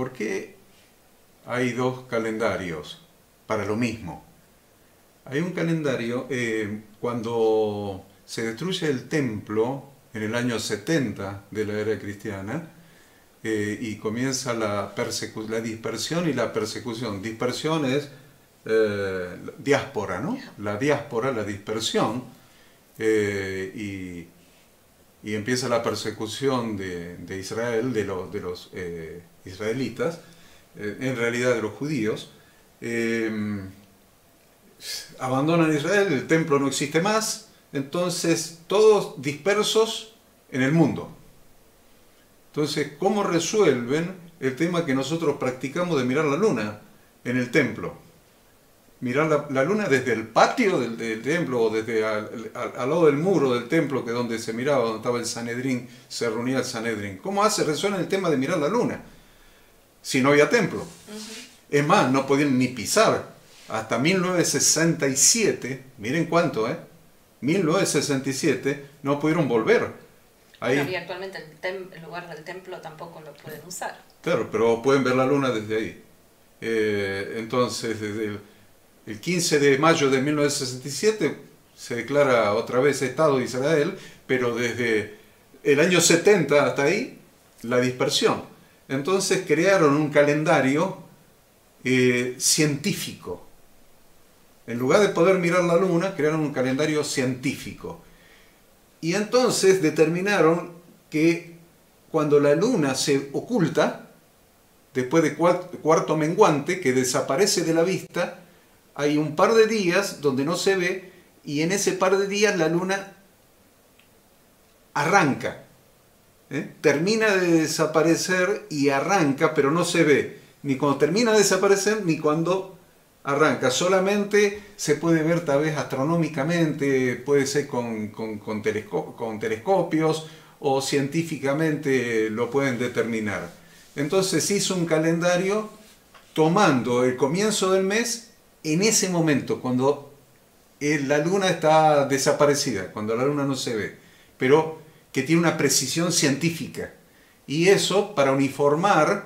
¿por qué hay dos calendarios para lo mismo? Hay un calendario, cuando se destruye el templo en el año 70 de la era cristiana, y comienza la dispersión y la persecución. Dispersión es diáspora, ¿no? La diáspora, la dispersión, y empieza la persecución de Israel, de los israelitas, en realidad de los judíos. Abandonan Israel, el templo no existe más, entonces todos dispersos en el mundo. Entonces, ¿cómo resuelven el tema que nosotros practicamos de mirar la luna en el templo? Mirar la luna desde el patio del templo, o desde al lado del muro del templo, que es donde se miraba, donde estaba el Sanedrín, se reunía el Sanedrín. ¿Cómo resuelven el tema de mirar la luna si no había templo? Es más, no podían ni pisar. Hasta 1967, miren cuánto, 1967, no pudieron volver. Ahí, y actualmente el lugar del templo tampoco lo pueden usar. Claro, pero pueden ver la luna desde ahí. Entonces, desde el 15 de mayo de 1967 se declara otra vez Estado de Israel, pero desde el año 70 hasta ahí, la dispersión. Entonces crearon un calendario científico. En lugar de poder mirar la luna, crearon un calendario científico. Y entonces determinaron que cuando la luna se oculta, después de cuarto menguante, que desaparece de la vista, hay un par de días donde no se ve, y en ese par de días la luna arranca. Termina de desaparecer y arranca, pero no se ve, ni cuando termina de desaparecer, ni cuando arranca. Solamente se puede ver tal vez astronómicamente, puede ser con telescopios, o científicamente lo pueden determinar. Entonces hizo un calendario tomando el comienzo del mes en ese momento, cuando la luna está desaparecida, cuando la luna no se ve, pero que tiene una precisión científica. Y eso, para uniformar,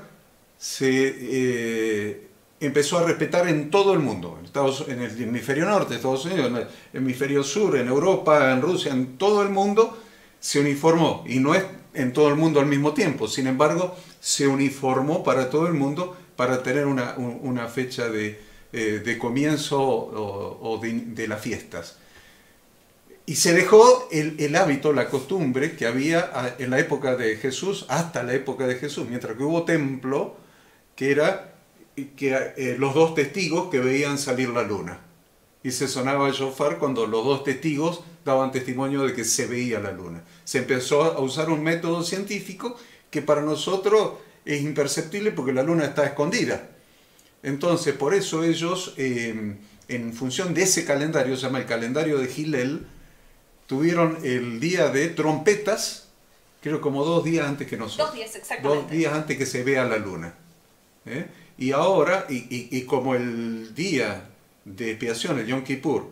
empezó a respetar en todo el mundo, en el hemisferio norte, Estados Unidos, en el hemisferio sur, en Europa, en Rusia, en todo el mundo se uniformó, y no es en todo el mundo al mismo tiempo, sin embargo se uniformó para todo el mundo para tener una fecha de comienzo o de las fiestas. Y se dejó el hábito, la costumbre que había en la época de Jesús, hasta la época de Jesús, mientras que hubo templo, que era los dos testigos que veían salir la luna. Y se sonaba el shofar cuando los dos testigos daban testimonio de que se veía la luna. Se empezó a usar un método científico que para nosotros es imperceptible porque la luna está escondida. Entonces, por eso ellos, en función de ese calendario, se llama el calendario de Hillel, tuvieron el día de trompetas, creo como 2 días antes que nosotros. 2 días, exactamente. 2 días antes que se vea la luna. Y ahora, y como el día de expiación, el Yom Kippur,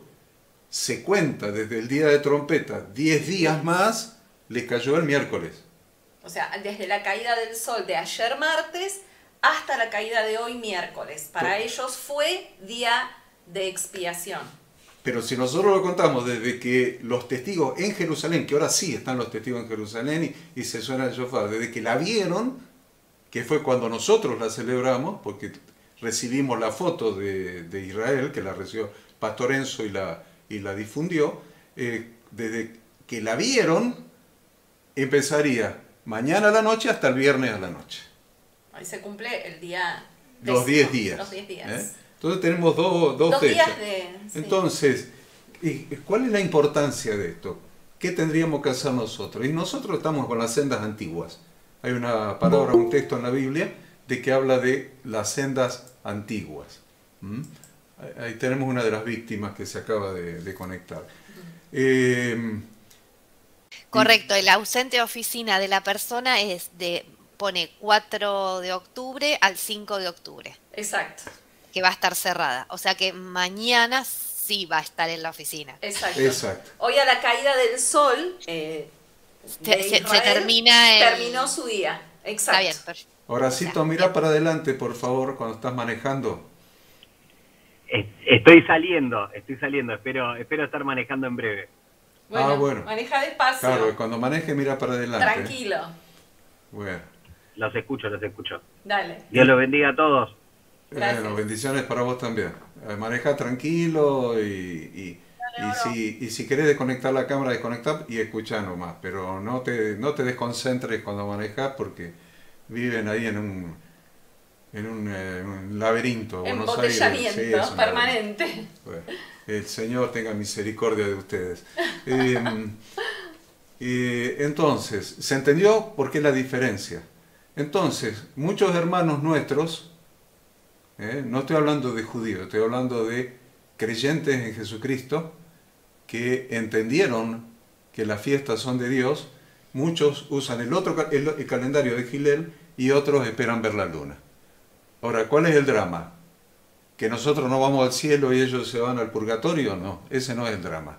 se cuenta desde el día de trompeta 10 días más, le cayó el miércoles. O sea, desde la caída del sol de ayer martes hasta la caída de hoy miércoles. Para ellos fue día de expiación. Pero si nosotros lo contamos desde que los testigos en Jerusalén, que ahora sí están los testigos en Jerusalén y se suena el shofar, desde que la vieron, que fue cuando nosotros la celebramos, porque recibimos la foto de Israel, que la recibió Pastor Enzo y la difundió, desde que la vieron, empezaría mañana a la noche hasta el viernes a la noche. Ahí se cumple el día... Los 10 días. Los 10 días. Entonces tenemos dos fechas. Sí. Entonces, ¿cuál es la importancia de esto? ¿Qué tendríamos que hacer nosotros? Y nosotros estamos con las sendas antiguas. Hay una palabra, un texto en la Biblia de que habla de las sendas antiguas. Ahí tenemos una de las víctimas que se acaba de conectar. Correcto, el ausente oficina de la persona pone 4 de octubre al 5 de octubre. Exacto. Que va a estar cerrada. O sea que mañana sí va a estar en la oficina. Exacto. Hoy a la caída del sol se terminó su día. Exacto. Está bien, Horacito, mira para adelante, por favor, cuando estás manejando. Estoy saliendo, espero estar manejando en breve. Bueno, Bueno. maneja despacio. Claro, cuando maneje mira para adelante. Tranquilo. Bueno. Los escucho. Dale. Dios los bendiga a todos. Gracias. Bueno, bendiciones para vos también. Maneja tranquilo y si querés desconectar la cámara, desconectar y escuchá nomás. Pero no te desconcentres cuando manejas porque viven ahí en un laberinto. Buenos Aires. Embotellamiento Sí, es un permanente. laberinto. Bueno, el Señor tenga misericordia de ustedes. Entonces, ¿se entendió por qué la diferencia? Entonces, muchos hermanos nuestros, no estoy hablando de judíos, estoy hablando de creyentes en Jesucristo, que entendieron que las fiestas son de Dios, muchos usan el calendario de Gilel y otros esperan ver la luna. Ahora, ¿cuál es el drama? ¿Que nosotros no vamos al cielo y ellos se van al purgatorio? No, ese no es el drama.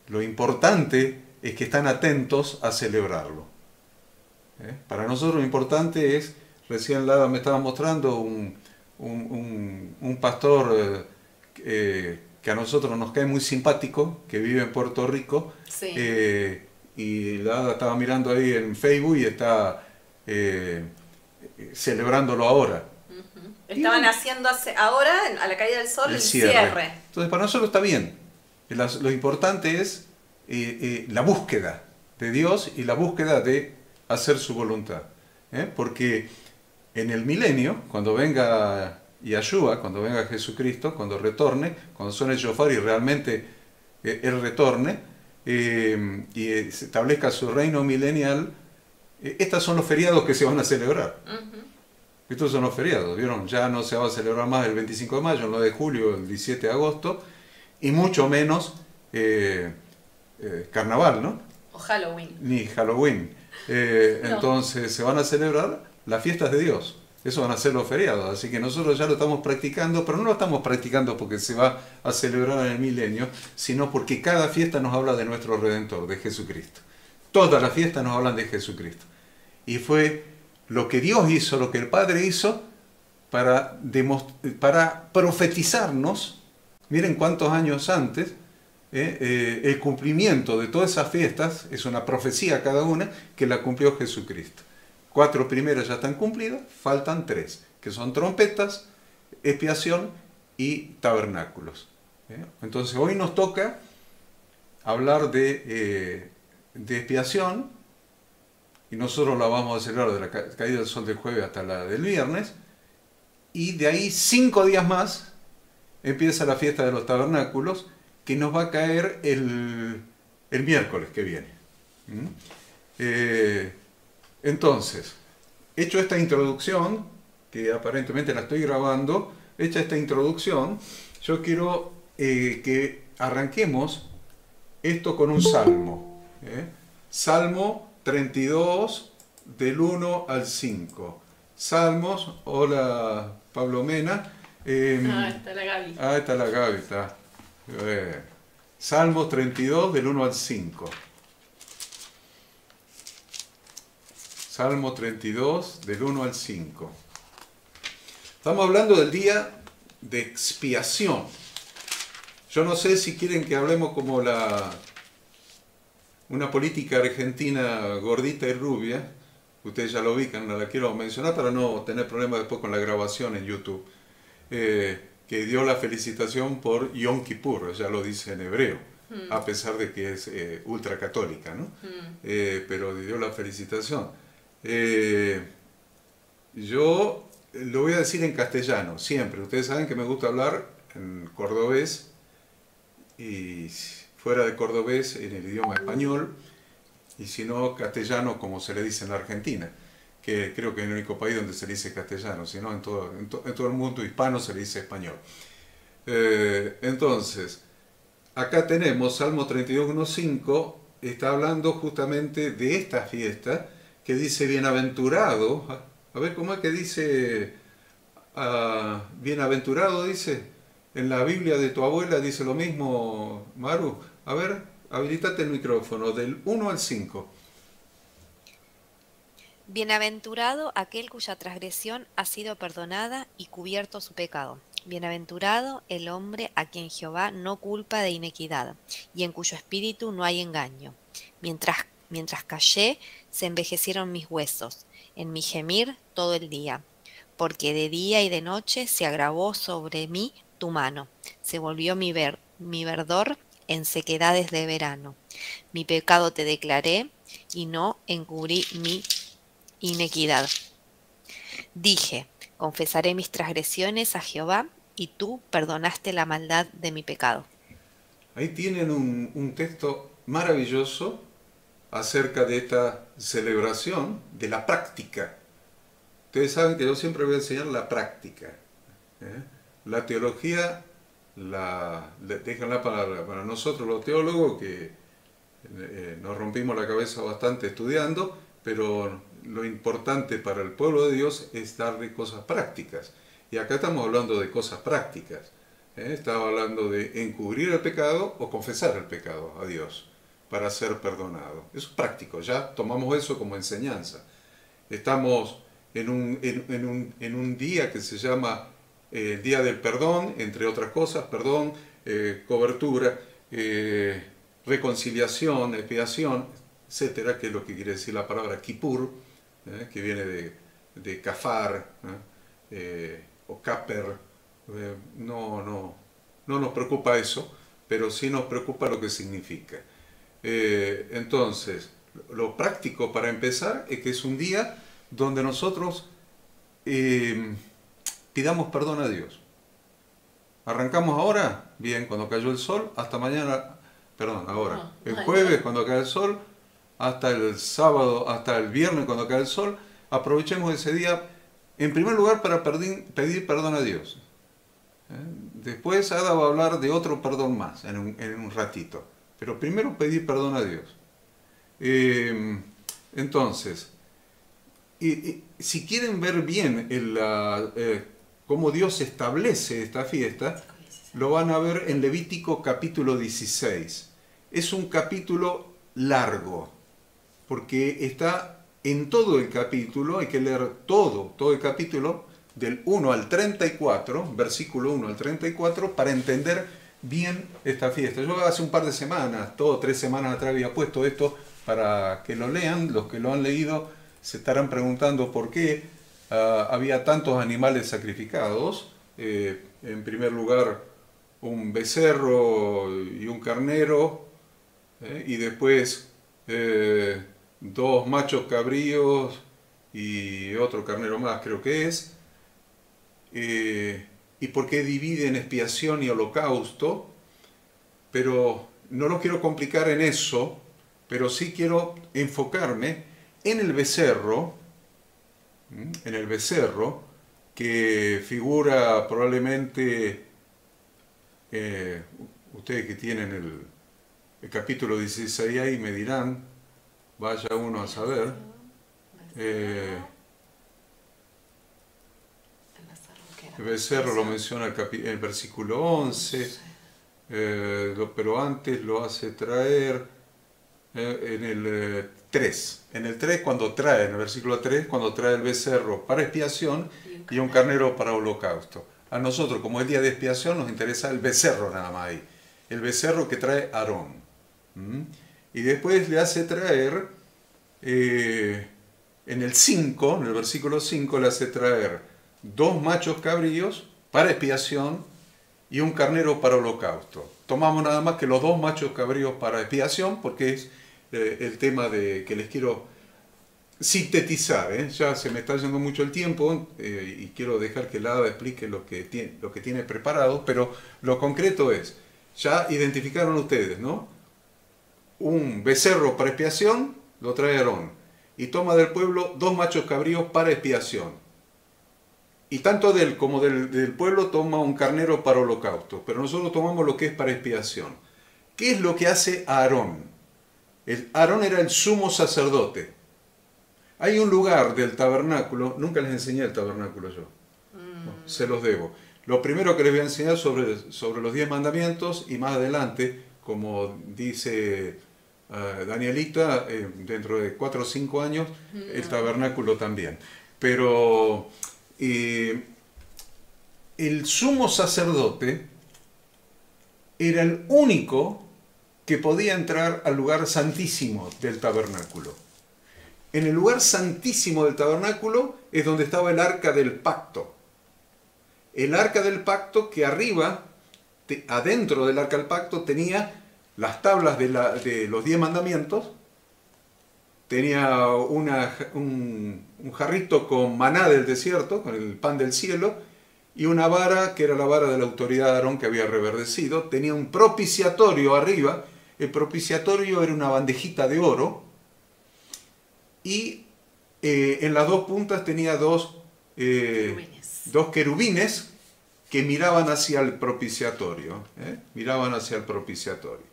Lo importante es que están atentos a celebrarlo. Para nosotros lo importante es, recién Lada me estaba mostrando un pastor que a nosotros nos cae muy simpático, que vive en Puerto Rico, Sí. y Lada estaba mirando ahí en Facebook y está celebrándolo ahora. Estaban haciendo ahora, a la caída del sol, el cierre. Entonces para nosotros está bien. Lo importante es la búsqueda de Dios y la búsqueda de hacer su voluntad. Porque en el milenio, cuando venga Yahshua, cuando venga Jesucristo, cuando retorne, cuando suene el shofar y realmente Él retorne y se establezca su reino milenial, estos son los feriados que se van a celebrar. Estos son los feriados, ¿vieron? Ya no se va a celebrar más el 25 de mayo, el 9 de julio, el 17 de agosto, y mucho menos carnaval, ¿no? O Halloween. Ni Halloween. No. Entonces se van a celebrar las fiestas de Dios. Eso van a ser los feriados. Así que nosotros ya lo estamos practicando, pero no lo estamos practicando porque se va a celebrar en el milenio, sino porque cada fiesta nos habla de nuestro Redentor, de Jesucristo. Todas las fiestas nos hablan de Jesucristo. Y fue lo que Dios hizo, lo que el Padre hizo para profetizarnos, miren cuántos años antes, el cumplimiento de todas esas fiestas, es una profecía cada una, que la cumplió Jesucristo. 4 primeras ya están cumplidas, faltan 3, que son trompetas, expiación y tabernáculos. Entonces hoy nos toca hablar de expiación, y nosotros la vamos a celebrar de la caída del sol del jueves hasta la del viernes, y de ahí 5 días más empieza la fiesta de los tabernáculos, que nos va a caer el miércoles que viene. Entonces, hecho esta introducción, que aparentemente la estoy grabando, hecha esta introducción, yo quiero que arranquemos esto con un salmo. Salmo 32, del 1 al 5. Salmos, hola Pablo Mena. Está la Gaby. Está la Gaby, está. Salmos 32, del 1 al 5. Salmo 32, del 1 al 5. Estamos hablando del día de expiación. Yo no sé si quieren que hablemos como una política argentina gordita y rubia. Ustedes ya lo ubican, no la quiero mencionar para no tener problemas después con la grabación en YouTube. Que dio la felicitación por Yom Kippur, ya lo dice en hebreo, a pesar de que es ultracatólica, ¿no? Pero dio la felicitación. Yo lo voy a decir en castellano, siempre. Ustedes saben que me gusta hablar en cordobés y fuera de cordobés en el idioma español, y si no castellano como se le dice en la Argentina, que creo que es el único país donde se le dice castellano, si no en todo el mundo hispano se le dice español. Entonces, acá tenemos Salmo 32:1-5, está hablando justamente de esta fiesta, que dice bienaventurado. A ver, ¿cómo es que dice bienaventurado? Dice, en la Biblia de tu abuela dice lo mismo, Maru. A ver, habilitate el micrófono, del 1 al 5. Bienaventurado aquel cuya transgresión ha sido perdonada y cubierto su pecado. Bienaventurado el hombre a quien Jehová no culpa de iniquidad, y en cuyo espíritu no hay engaño. Mientras callé, se envejecieron mis huesos, en mi gemir todo el día. Porque de día y de noche se agravó sobre mí tu mano, se volvió mi verdor en sequedades de verano. Mi pecado te declaré, y no encubrí mi iniquidad. Dije, confesaré mis transgresiones a Jehová, y tú perdonaste la maldad de mi pecado. Ahí tienen un texto maravilloso acerca de esta celebración, de la práctica. Ustedes saben que yo siempre voy a enseñar la práctica. La teología, déjenla para nosotros los teólogos, que nos rompimos la cabeza bastante estudiando, pero lo importante para el pueblo de Dios es darle cosas prácticas. Y acá estamos hablando de cosas prácticas. Estaba hablando de encubrir el pecado o confesar el pecado a Dios para ser perdonado. Eso es práctico, ya tomamos eso como enseñanza. Estamos en un día que se llama el Día del Perdón, entre otras cosas, perdón, cobertura, reconciliación, expiación, etcétera, que es lo que quiere decir la palabra Kippur, que viene de kafar, o kaper. No nos preocupa eso, pero sí nos preocupa lo que significa. Entonces, lo práctico para empezar es que es un día donde nosotros pidamos perdón a Dios. Arrancamos ahora, bien, cuando cayó el sol, hasta mañana, perdón, ahora, el jueves cuando cae el sol, hasta el sábado, hasta el viernes cuando cae el sol, aprovechemos ese día, en primer lugar, para pedir perdón a Dios. Después Ada va a hablar de otro perdón más en un ratito, pero primero pedir perdón a Dios. Entonces, si quieren ver bien cómo Dios establece esta fiesta, lo van a ver en Levítico capítulo 16. Es un capítulo largo, porque está en todo el capítulo, hay que leer todo el capítulo, del 1 al 34, versículo 1 al 34, para entender bien esta fiesta. Yo hace un par de semanas, 2 o 3 semanas atrás había puesto esto para que lo lean. Los que lo han leído se estarán preguntando por qué había tantos animales sacrificados. En primer lugar, un becerro y un carnero, y después 2 machos cabríos y otro carnero más, creo que es. Y por qué dividen expiación y holocausto, pero no lo quiero complicar en eso, pero sí quiero enfocarme en el becerro, que figura probablemente, ustedes que tienen el capítulo 16 ahí me dirán, vaya uno a saber. El becerro lo menciona el versículo 11, pero antes lo hace traer en el 3. En el 3, en el versículo 3, cuando trae el becerro para expiación y un carnero para holocausto. A nosotros, como es día de expiación, nos interesa el becerro nada más ahí. El becerro que trae Aarón. Y después le hace traer, en el 5, en el versículo 5, le hace traer 2 machos cabríos para expiación y un carnero para holocausto. Tomamos nada más que los 2 machos cabríos para expiación porque es el tema que les quiero sintetizar. Ya se me está yendo mucho el tiempo y quiero dejar que Lada explique lo que tiene preparado, pero lo concreto es, ya identificaron ustedes, ¿no? Un becerro para expiación lo trae Aarón y toma del pueblo 2 machos cabríos para expiación. Y tanto de él como del pueblo toma un carnero para holocausto. Pero nosotros tomamos lo que es para expiación. ¿Qué es lo que hace Aarón? Aarón era el sumo sacerdote. Hay un lugar del tabernáculo, nunca les enseñé el tabernáculo yo. No, se los debo. Lo primero que les voy a enseñar sobre los 10 mandamientos y más adelante, como dice Danielita, dentro de 4 o 5 años, el tabernáculo también. Pero el sumo sacerdote era el único que podía entrar al lugar santísimo del tabernáculo. En el lugar santísimo del tabernáculo es donde estaba el arca del pacto. El arca del pacto que arriba, adentro del arca del pacto, tenía las tablas de los 10 mandamientos, tenía un jarrito con maná del desierto, con el pan del cielo, y una vara que era la vara de la autoridad de Aarón que había reverdecido. Tenía un propiciatorio arriba. El propiciatorio era una bandejita de oro, y en las dos puntas tenía dos querubines que miraban hacia el propiciatorio. Miraban hacia el propiciatorio.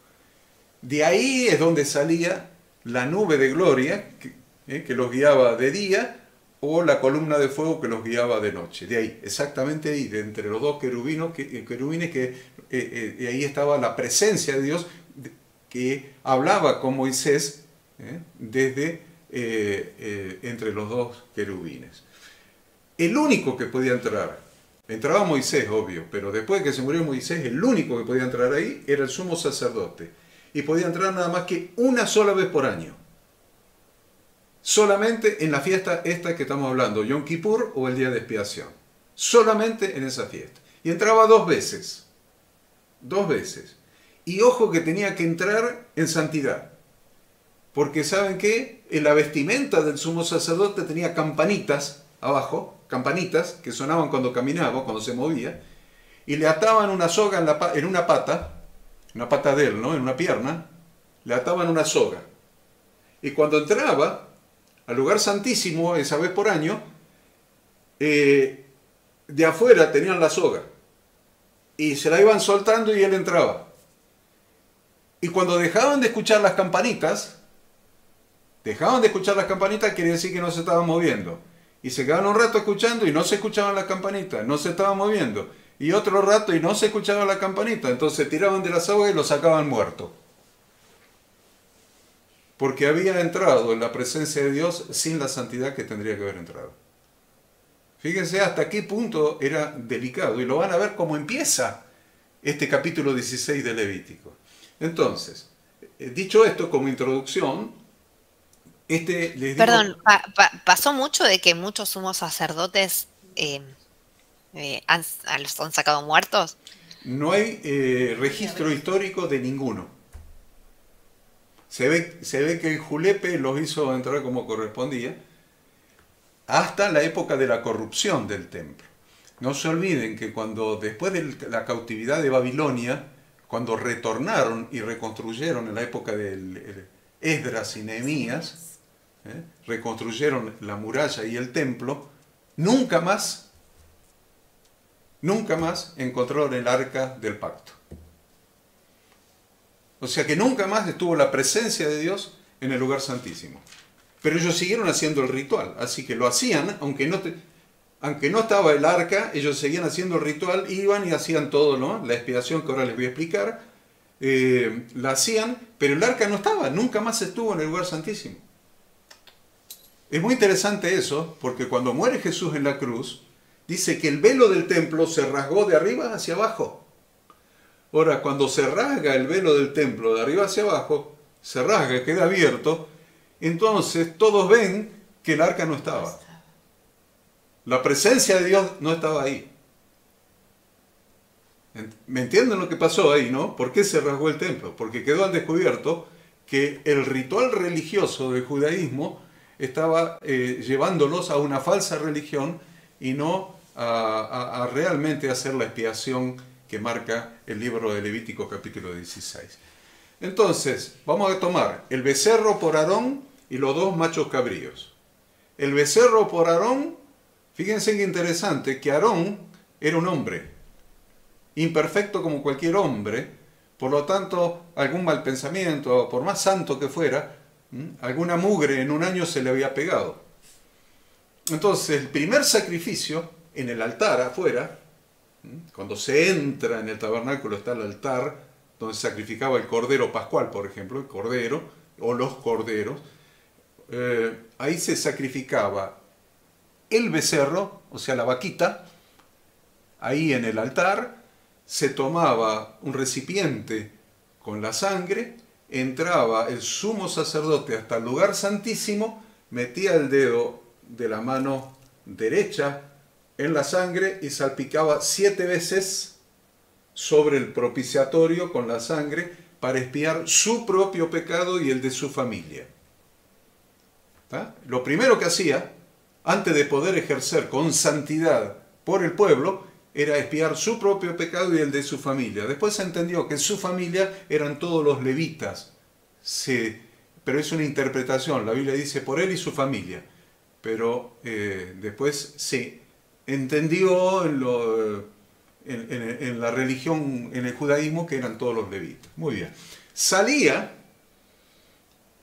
De ahí es donde salía la nube de gloria que los guiaba de día, o la columna de fuego que los guiaba de noche. De ahí, exactamente ahí, de entre los dos querubines, y ahí estaba la presencia de Dios que hablaba con Moisés desde entre los dos querubines. El único que podía entrar, entraba Moisés, obvio, pero después de que se murió Moisés, el único que podía entrar ahí era el sumo sacerdote. Y podía entrar nada más que una sola vez por año. Solamente en la fiesta esta que estamos hablando, Yom Kippur o el día de expiación. Solamente en esa fiesta. Y entraba 2 veces. 2 veces. Y ojo que tenía que entrar en santidad. Porque ¿saben qué? En la vestimenta del sumo sacerdote tenía campanitas abajo, campanitas que sonaban cuando caminaba, cuando se movía, y le ataban una soga en una pata de él, ¿no? En una pierna, le ataban una soga. Y cuando entraba al lugar santísimo, esa vez por año, de afuera tenían la soga, y se la iban soltando y él entraba. Y cuando dejaban de escuchar las campanitas, quiere decir que no se estaban moviendo. Y se quedaban un rato escuchando y no se escuchaban las campanitas, no se estaban moviendo. Y otro rato y no se escuchaba la campanita, entonces tiraban de la soga y lo sacaban muerto. Porque había entrado en la presencia de Dios sin la santidad que tendría que haber entrado. Fíjense hasta qué punto era delicado, y lo van a ver cómo empieza este capítulo 16 de Levítico. Entonces, dicho esto como introducción, les digo... Perdón, ¿pasó mucho de que muchos sumos sacerdotes los han sacado muertos? No hay registro histórico de ninguno. Se ve que el Julepe los hizo entrar como correspondía hasta la época de la corrupción del templo. No se olviden que después de la cautividad de Babilonia, cuando retornaron y reconstruyeron en la época de Esdras y Nehemías, reconstruyeron la muralla y el templo, nunca más encontraron el arca del pacto. O sea que nunca más estuvo la presencia de Dios en el lugar santísimo. Pero ellos siguieron haciendo el ritual, así que lo hacían, aunque no estaba el arca, ellos seguían haciendo el ritual, iban y hacían todo, ¿no? La expiación que ahora les voy a explicar, la hacían, pero el arca no estaba, nunca más estuvo en el lugar santísimo. Es muy interesante eso, porque cuando muere Jesús en la cruz, dice que el velo del templo se rasgó de arriba hacia abajo. Ahora, cuando se rasga el velo del templo de arriba hacia abajo, se rasga, queda abierto, entonces todos ven que el arca no estaba. La presencia de Dios no estaba ahí. ¿Me entienden lo que pasó ahí, no? ¿Por qué se rasgó el templo? Porque quedó al descubierto que el ritual religioso del judaísmo estaba llevándolos a una falsa religión y no a realmente hacer la expiación que marca el libro de Levítico capítulo 16. Entonces, vamos a tomar el becerro por Aarón y los 2 machos cabríos. El becerro por Aarón, fíjense qué interesante, que Aarón era un hombre, imperfecto como cualquier hombre, por lo tanto, algún mal pensamiento, por más santo que fuera, alguna mugre en un año se le había pegado. Entonces, el primer sacrificio en el altar afuera, cuando se entra en el tabernáculo está el altar donde se sacrificaba el cordero pascual, por ejemplo, el cordero, o los corderos, ahí se sacrificaba el becerro, o sea, la vaquita, ahí en el altar, se tomaba un recipiente con la sangre, entraba el sumo sacerdote hasta el lugar santísimo, metía el dedo de la mano derecha en la sangre y salpicaba 7 veces sobre el propiciatorio con la sangre para expiar su propio pecado y el de su familia. ¿Tá? Lo primero que hacía, antes de poder ejercer con santidad por el pueblo, era expiar su propio pecado y el de su familia. Después se entendió que su familia eran todos los levitas. Pero es una interpretación, la Biblia dice por él y su familia. Pero después se entendió en la religión, en el judaísmo, que eran todos los levitas. Muy bien. Salía,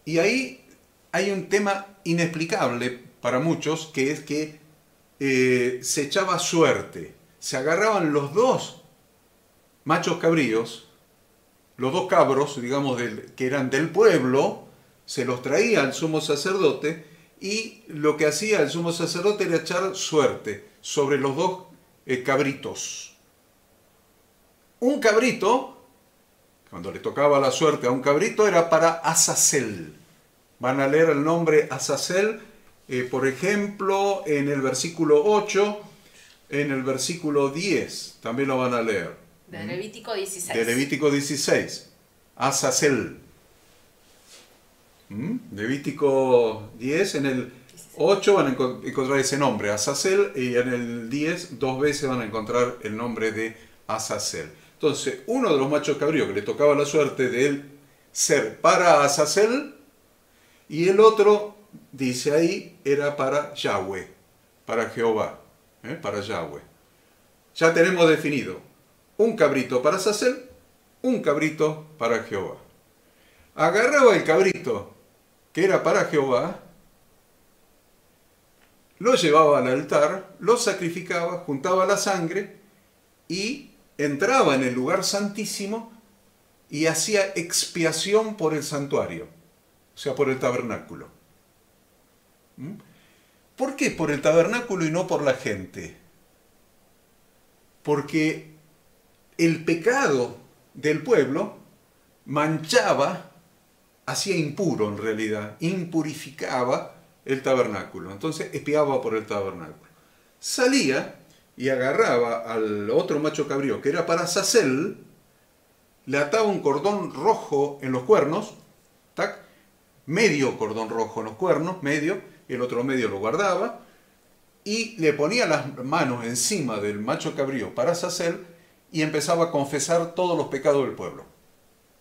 y ahí hay un tema inexplicable para muchos, que es que se echaba suerte. Se agarraban los 2 machos cabríos, los 2 cabros, digamos, que eran del pueblo, se los traía al sumo sacerdote, y lo que hacía el sumo sacerdote era echar suerte sobre los 2 cabritos. Un cabrito, cuando le tocaba la suerte a un cabrito, era para Azazel. Van a leer el nombre Azazel, por ejemplo, en el versículo 8, en el versículo 10, también lo van a leer. De Levítico 16. De Levítico 16, Azazel. Levítico 10, en el 8 van a encontrar ese nombre, Azazel, y en el 10 2 veces van a encontrar el nombre de Azazel. Entonces, uno de los machos cabríos que le tocaba la suerte de él ser para Azazel, y el otro, dice ahí, era para Yahweh, para Jehová, para Yahweh. Ya tenemos definido un cabrito para Azazel, un cabrito para Jehová. Agarraba el cabrito que era para Jehová, lo llevaba al altar, lo sacrificaba, juntaba la sangre y entraba en el lugar santísimo y hacía expiación por el santuario, o sea, por el tabernáculo. ¿Por qué por el tabernáculo y no por la gente? Porque el pecado del pueblo manchaba, hacía impuro en realidad, impurificaba el tabernáculo. Entonces expiaba por el tabernáculo. Salía y agarraba al otro macho cabrío, que era para Azazel, le ataba un cordón rojo en los cuernos, ¿tac? Medio cordón rojo en los cuernos, medio, el otro medio lo guardaba, y le ponía las manos encima del macho cabrío para Azazel y empezaba a confesar todos los pecados del pueblo.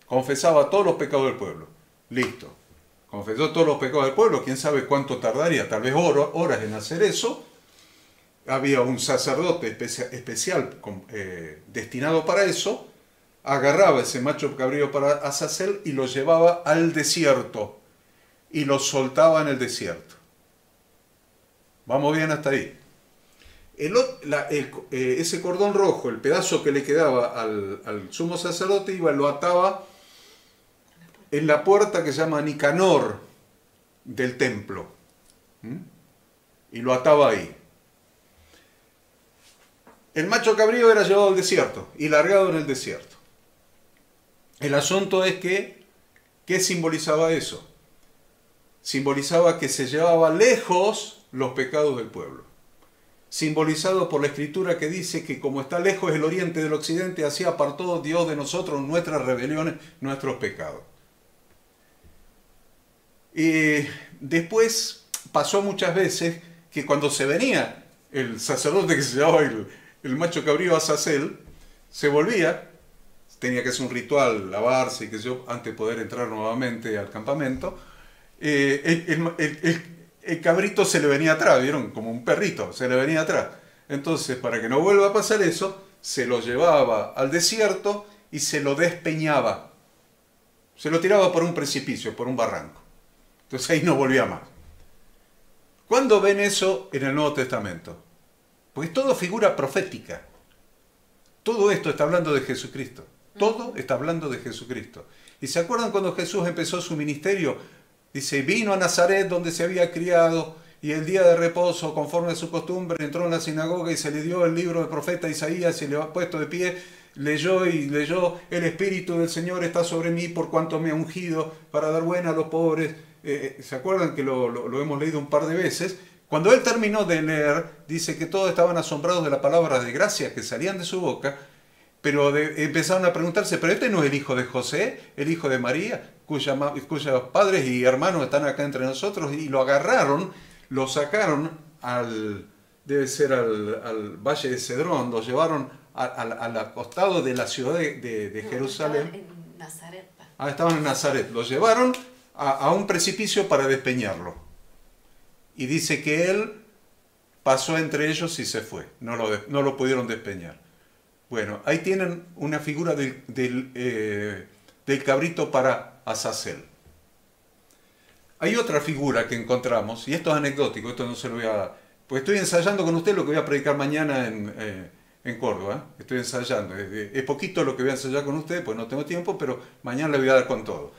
Confesaba todos los pecados del pueblo. Listo. Confesó todos los pecados del pueblo, quién sabe cuánto tardaría, tal vez horas en hacer eso. Había un sacerdote especial destinado para eso, agarraba ese macho cabrío para Azazel y lo llevaba al desierto y lo soltaba en el desierto. Vamos bien hasta ahí. Ese cordón rojo, el pedazo que le quedaba al sumo sacerdote, iba y lo ataba en la puerta que se llama Nicanor del templo. Y lo ataba ahí. El macho cabrío era llevado al desierto y largado en el desierto. El asunto es que, ¿qué simbolizaba eso? Simbolizaba que se llevaba lejos los pecados del pueblo. Simbolizado por la escritura que dice que como está lejos el oriente del occidente, así apartó Dios de nosotros nuestras rebeliones, nuestros pecados. Y después pasó muchas veces que cuando se venía el sacerdote que se llamaba el macho cabrío Azazel, se volvía, tenía que hacer un ritual, lavarse y qué sé yo, antes de poder entrar nuevamente al campamento, el cabrito se le venía atrás, ¿vieron? Como un perrito, se le venía atrás. Entonces, para que no vuelva a pasar eso, se lo llevaba al desierto y se lo despeñaba. Se lo tiraba por un precipicio, por un barranco. Entonces ahí no volvía más. ¿Cuándo ven eso en el Nuevo Testamento? Porque es todo figura profética. Todo esto está hablando de Jesucristo. Todo está hablando de Jesucristo. ¿Y se acuerdan cuando Jesús empezó su ministerio? Dice, vino a Nazaret donde se había criado y el día de reposo, conforme a su costumbre, entró en la sinagoga y se le dio el libro del profeta Isaías y le ha puesto de pie, leyó y leyó, el Espíritu del Señor está sobre mí por cuanto me ha ungido para dar buena a los pobres. ¿Se acuerdan que lo hemos leído un par de veces? Cuando él terminó de leer, dice que todos estaban asombrados de las palabras de gracia que salían de su boca, pero empezaron a preguntarse, ¿pero este no es el hijo de José, el hijo de María, cuyos padres y hermanos están acá entre nosotros? Y lo agarraron, lo sacaron debe ser al valle de Cedrón, lo llevaron al costado de la ciudad de Jerusalén. Estaban en Nazaret. Estaban en Nazaret. Lo llevaron a un precipicio para despeñarlo. Y dice que él pasó entre ellos y se fue. No lo pudieron despeñar. Bueno, ahí tienen una figura del cabrito para Azazel. Hay otra figura que encontramos, y esto es anecdótico, esto no se lo voy a... Pues estoy ensayando con usted lo que voy a predicar mañana en Córdoba. Estoy ensayando. Es poquito lo que voy a ensayar con usted, pues no tengo tiempo, pero mañana le voy a dar con todo.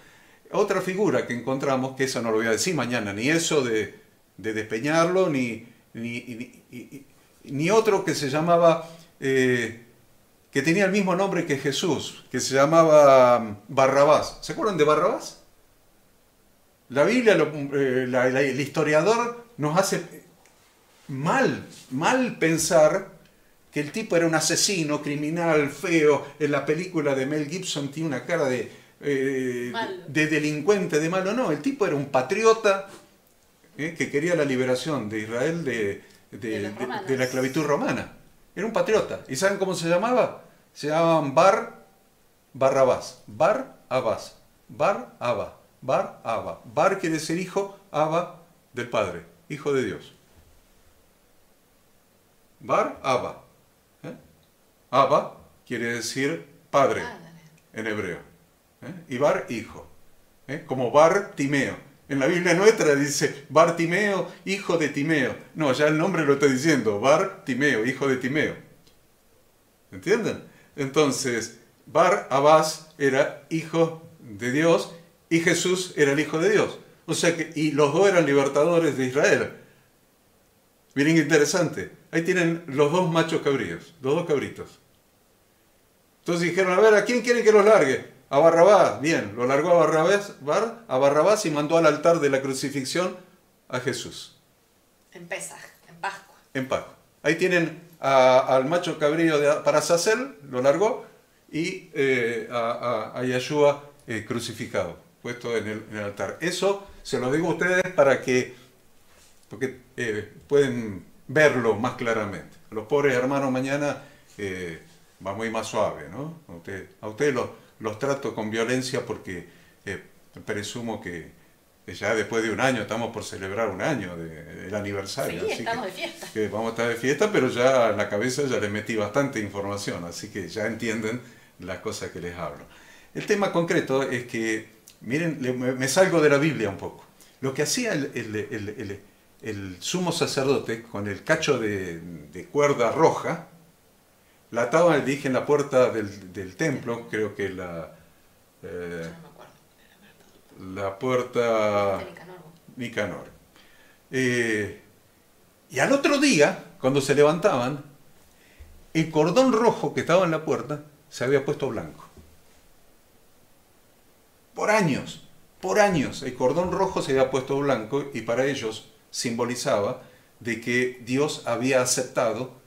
Otra figura que encontramos, que eso no lo voy a decir mañana, ni eso de despeñarlo, ni otro que se llamaba... que tenía el mismo nombre que Jesús, que se llamaba Barrabás. ¿Se acuerdan de Barrabás? La Biblia, el historiador nos hace mal pensar que el tipo era un asesino, criminal, feo. En la película de Mel Gibson tiene una cara de delincuente, de malo. No, el tipo era un patriota que quería la liberación de Israel de la esclavitud romana. Era un patriota. ¿Y saben cómo se llamaba? Se llamaban Barrabás. Bar-Abás. Bar-Abba. Bar-Abba. Bar quiere decir hijo, Abba del Padre, hijo de Dios. Bar-Abba. Abba quiere decir padre en hebreo. Y Bar, hijo. Como Bar-Timeo. En la Biblia nuestra dice Bar-Timeo, hijo de Timeo. No, ya el nombre lo está diciendo. Bar-Timeo, hijo de Timeo. ¿Entienden? Entonces, Bar-Abás era hijo de Dios y Jesús era el hijo de Dios. O sea que, y los dos eran libertadores de Israel. Miren qué interesante. Ahí tienen los dos machos cabríos, los dos cabritos. Entonces dijeron, a ver, ¿a quién quieren que los largue? A Barrabás. Bien, lo largó a Barrabás y mandó al altar de la crucifixión a Jesús. En Pesaj, en Pascua. En Pascua. Ahí tienen al macho cabrío para Azazel, lo largó, y a Yeshua crucificado, puesto en el altar. Eso se lo digo a ustedes porque pueden verlo más claramente. Los pobres hermanos mañana va muy más suave, ¿no? A ustedes los trato con violencia porque presumo que ya después de un año, estamos por celebrar un año del aniversario. Sí, así estamos de fiesta. Que vamos a estar de fiesta, pero ya en la cabeza ya les metí bastante información, así que ya entienden las cosas que les hablo. El tema concreto es que, miren, me salgo de la Biblia un poco. Lo que hacía el sumo sacerdote con el cacho de cuerda roja, la ataba, dije, en la puerta del templo, creo que la puerta Nicanor. Y al otro día, cuando se levantaban, el cordón rojo que estaba en la puerta se había puesto blanco. Por años, el cordón rojo se había puesto blanco y para ellos simbolizaba de que Dios había aceptado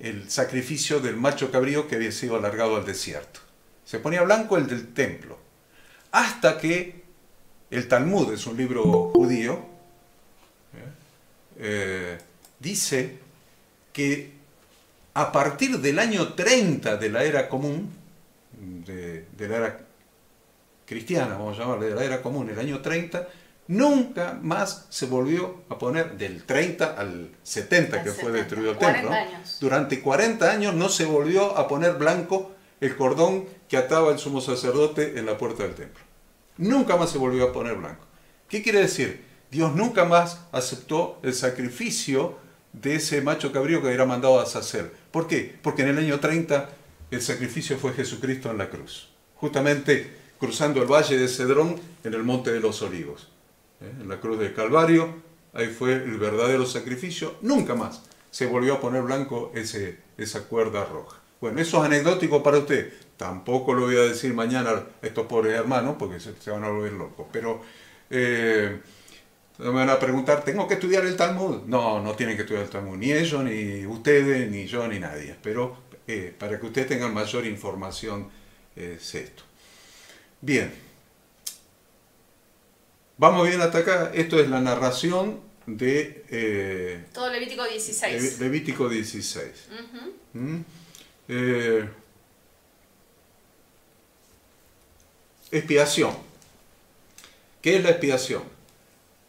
el sacrificio del macho cabrío que había sido alargado al desierto. Se ponía blanco el del templo. Hasta que el Talmud, es un libro judío, dice que a partir del año 30 de la era común, de la era cristiana, vamos a llamarle, de la era común, el año 30, nunca más se volvió a poner, del 30 al 70 que fue destruido el templo, durante 40 años no se volvió a poner blanco el cordón que ataba el sumo sacerdote en la puerta del templo. Nunca más se volvió a poner blanco. ¿Qué quiere decir? Dios nunca más aceptó el sacrificio de ese macho cabrío que era mandado a Azazel. ¿Por qué? Porque en el año 30 el sacrificio fue Jesucristo en la cruz. Justamente cruzando el valle de Cedrón en el Monte de los Olivos. En la cruz del Calvario, ahí fue el verdadero sacrificio. Nunca más se volvió a poner blanco esa cuerda roja. Bueno, eso es anecdótico para usted. Tampoco lo voy a decir mañana a estos pobres hermanos porque se van a volver locos. Pero me van a preguntar, ¿tengo que estudiar el Talmud? No, no tienen que estudiar el Talmud. Ni ellos, ni ustedes, ni yo, ni nadie. Pero para que ustedes tengan mayor información es esto. Bien. ¿Vamos bien hasta acá? Esto es la narración de... todo Levítico 16. Levítico 16. Ujú. Expiación. ¿Qué es la expiación?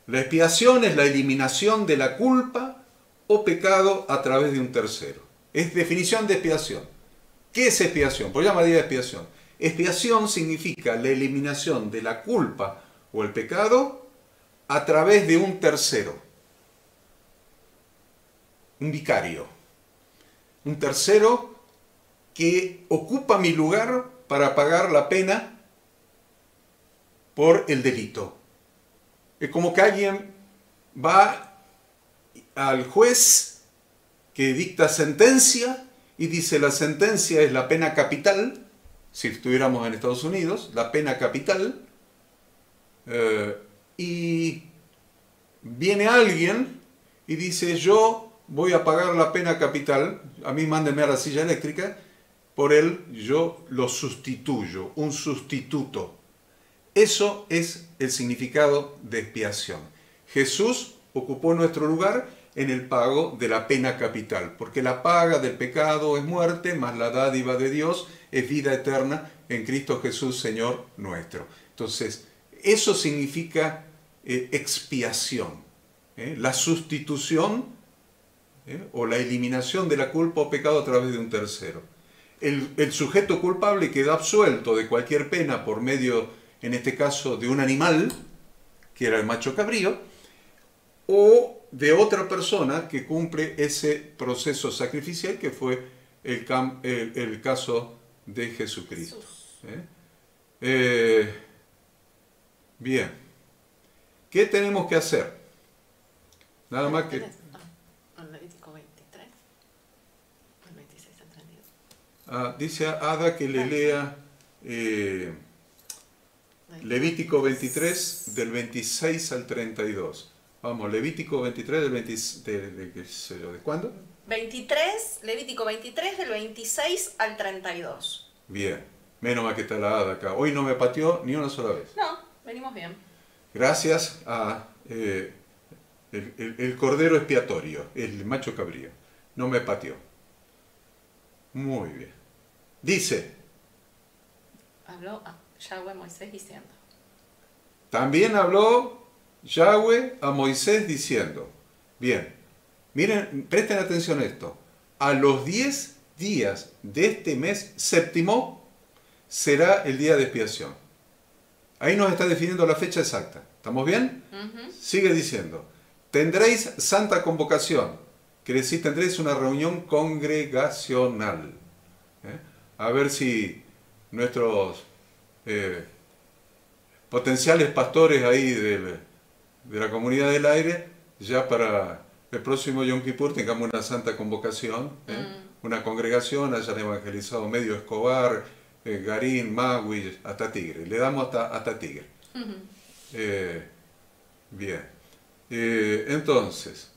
La expiación es la eliminación de la culpa o pecado a través de un tercero. Es definición de expiación. ¿Qué es expiación? Pues llamaría expiación. Expiación significa la eliminación de la culpa o el pecado a través de un tercero. Un vicario. Un tercero que ocupa mi lugar para pagar la pena por el delito. Es como que alguien va al juez que dicta sentencia y dice la sentencia es la pena capital, si estuviéramos en Estados Unidos, la pena capital, y viene alguien y dice yo voy a pagar la pena capital, a mí mándenme a la silla eléctrica, por él yo lo sustituyo, un sustituto. Eso es el significado de expiación. Jesús ocupó nuestro lugar en el pago de la pena capital, porque la paga del pecado es muerte, más la dádiva de Dios es vida eterna en Cristo Jesús, Señor nuestro. Entonces, eso significa expiación, la sustitución o la eliminación de la culpa o pecado a través de un tercero. El sujeto culpable queda absuelto de cualquier pena por medio, en este caso, de un animal, que era el macho cabrío, o de otra persona que cumple ese proceso sacrificial que fue el caso de Jesucristo. Bien. ¿Qué tenemos que hacer? Nada más que... Levítico 23, 26 al 32. Dice Ada que le lea Levítico 23 del 26 al 32. Vamos, Levítico 23 del 26, ¿de cuándo? 23, Levítico 23 del 26 al 32. Bien, menos mal que está la Ada acá. Hoy no me pateó ni una sola vez. No, venimos bien. Gracias a el cordero expiatorio, el macho cabrío. No me pateó. Muy bien. Dice... Habló Yahweh a Moisés diciendo. También habló Yahweh a Moisés diciendo. Bien, miren, presten atención a esto. A los 10 días de este mes séptimo será el día de expiación. Ahí nos está definiendo la fecha exacta. ¿Estamos bien? Sigue diciendo. Tendréis santa convocación. Quiere decir, tendréis una reunión congregacional. A ver si nuestros potenciales pastores ahí de la comunidad del aire, ya para el próximo Yom Kippur tengamos una santa convocación, una congregación, hayan evangelizado medio Escobar, Garín, Magui, hasta Tigre. Le damos hasta Tigre. Bien. Entonces,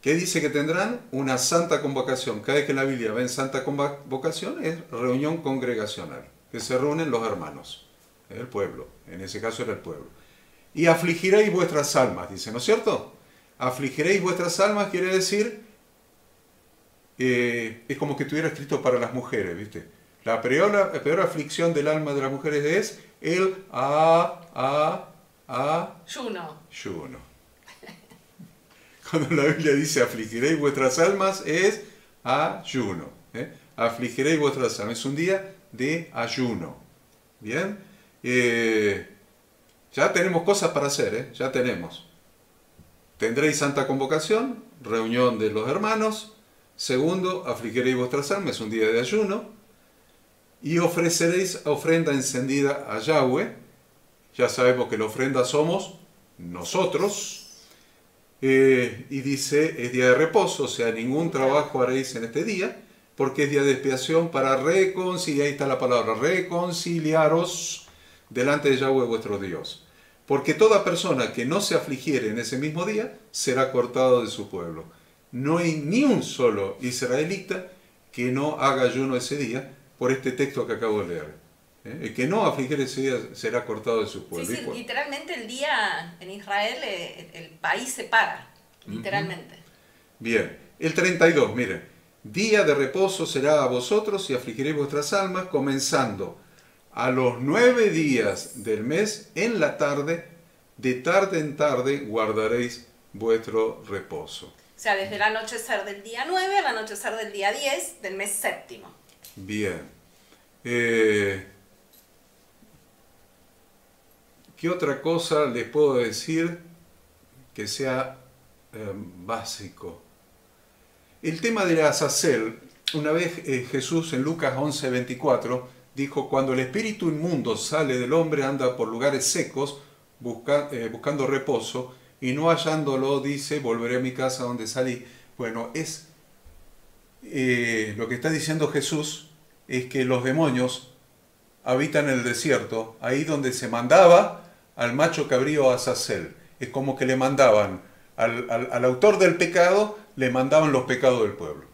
¿qué dice que tendrán? Una santa convocación. Cada vez que en la Biblia ven santa convocación es reunión congregacional, que se reúnen los hermanos, el pueblo, en ese caso era el pueblo. Y afligiréis vuestras almas, dice, ¿no es cierto? Afligiréis vuestras almas quiere decir, es como que estuviera escrito para las mujeres, ¿viste? La peor aflicción del alma de las mujeres es el ayuno. Cuando la Biblia dice afligiréis vuestras almas es ayuno. Afligiréis vuestras almas. Es un día de ayuno. Bien. Ya tenemos cosas para hacer. Ya tenemos. Tendréis santa convocación, reunión de los hermanos. Segundo, afligiréis vuestras almas. Es un día de ayuno. y ofreceréis ofrenda encendida a Yahweh. Ya sabemos que la ofrenda somos nosotros. Y dice, es día de reposo, o sea, ningún trabajo haréis en este día, porque es día de expiación para reconciliar, ahí está la palabra, reconciliaros delante de Yahweh vuestro Dios. Porque toda persona que no se afligiere en ese mismo día, será cortado de su pueblo. No hay ni un solo israelita que no haga ayuno ese día, por este texto que acabo de leer. El que no afligiere ese día será cortado de su pueblo. Sí, sí, literalmente el día en Israel, el país se para, literalmente. Bien, el 32, miren. Día de reposo será a vosotros y afligiréis vuestras almas, comenzando a los 9 días del mes en la tarde, de tarde en tarde guardaréis vuestro reposo. O sea, desde el anochecer del día 9 al anochecer del día 10 del mes séptimo. Bien. ¿Qué otra cosa les puedo decir que sea básico? El tema de Azazel, una vez Jesús en Lucas 11:24 dijo, cuando el espíritu inmundo sale del hombre anda por lugares secos buscando reposo y no hallándolo dice, volveré a mi casa donde salí. Bueno, es lo que está diciendo Jesús es que los demonios habitan en el desierto, ahí donde se mandaba al macho cabrío Azazel. Es como que le mandaban al autor del pecado, le mandaban los pecados del pueblo.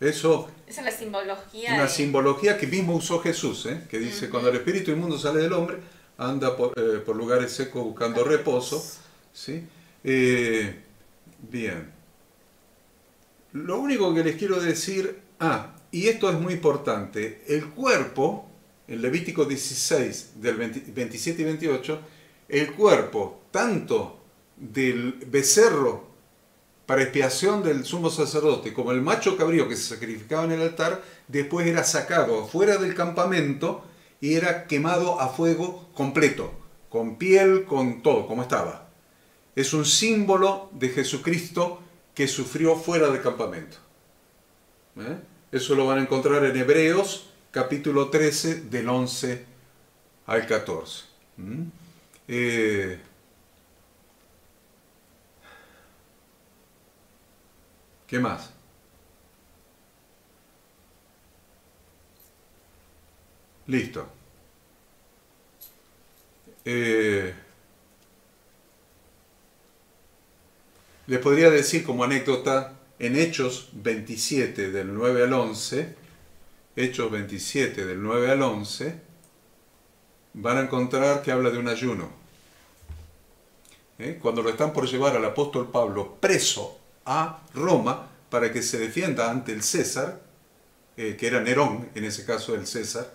Eso esa es la simbología. Una simbología que mismo usó Jesús, que dice, cuando el espíritu inmundo sale del hombre, anda por lugares secos buscando reposo. ¿Sí? Bien. Lo único que les quiero decir, y esto es muy importante, el cuerpo, en Levítico 16, del 27 y 28, el cuerpo, tanto del becerro para expiación del sumo sacerdote, como el macho cabrío que se sacrificaba en el altar, después era sacado afuera del campamento y era quemado a fuego completo, con piel, con todo, como estaba. Es un símbolo de Jesucristo que sufrió fuera del campamento. Eso lo van a encontrar en Hebreos, capítulo 13, del 11 al 14. ¿Qué más? Listo. Les podría decir como anécdota, en Hechos 27 del 9 al 11, Hechos 27 del 9 al 11, van a encontrar que habla de un ayuno. Cuando lo están por llevar al apóstol Pablo preso a Roma para que se defienda ante el César, que era Nerón, en ese caso el César,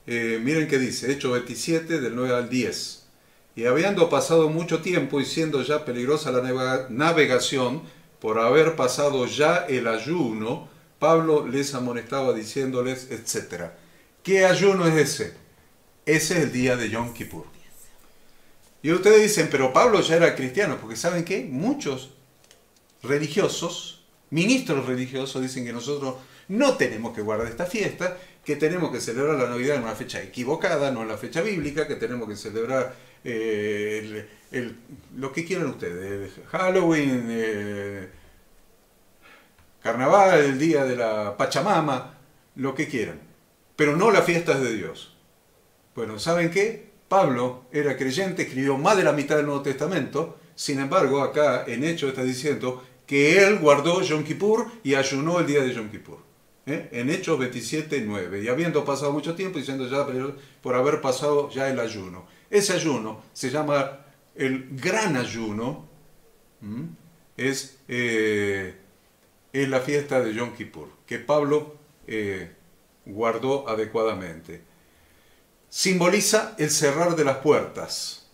miren qué dice, Hechos 27 del 9 al 10. Y habiendo pasado mucho tiempo y siendo ya peligrosa la navegación, por haber pasado ya el ayuno, Pablo les amonestaba diciéndoles, etc. ¿Qué ayuno es ese? Ese es el día de Yom Kippur. Y ustedes dicen, pero Pablo ya era cristiano, porque ¿saben qué? Muchos religiosos, ministros religiosos, dicen que nosotros no tenemos que guardar esta fiesta, que tenemos que celebrar la Navidad en una fecha equivocada, no en la fecha bíblica, que tenemos que celebrar lo que quieran ustedes, Halloween, Carnaval, el día de la Pachamama, lo que quieran, pero no las fiestas de Dios. Bueno, ¿saben qué? Pablo era creyente, escribió más de la mitad del Nuevo Testamento, sin embargo acá en Hechos está diciendo que él guardó Yom Kippur y ayunó el día de Yom Kippur. En Hechos 27, 9, y habiendo pasado mucho tiempo, diciendo ya por haber pasado ya el ayuno. Ese ayuno se llama el gran ayuno, es la fiesta de Yom Kippur, que Pablo guardó adecuadamente. Simboliza el cerrar de las puertas.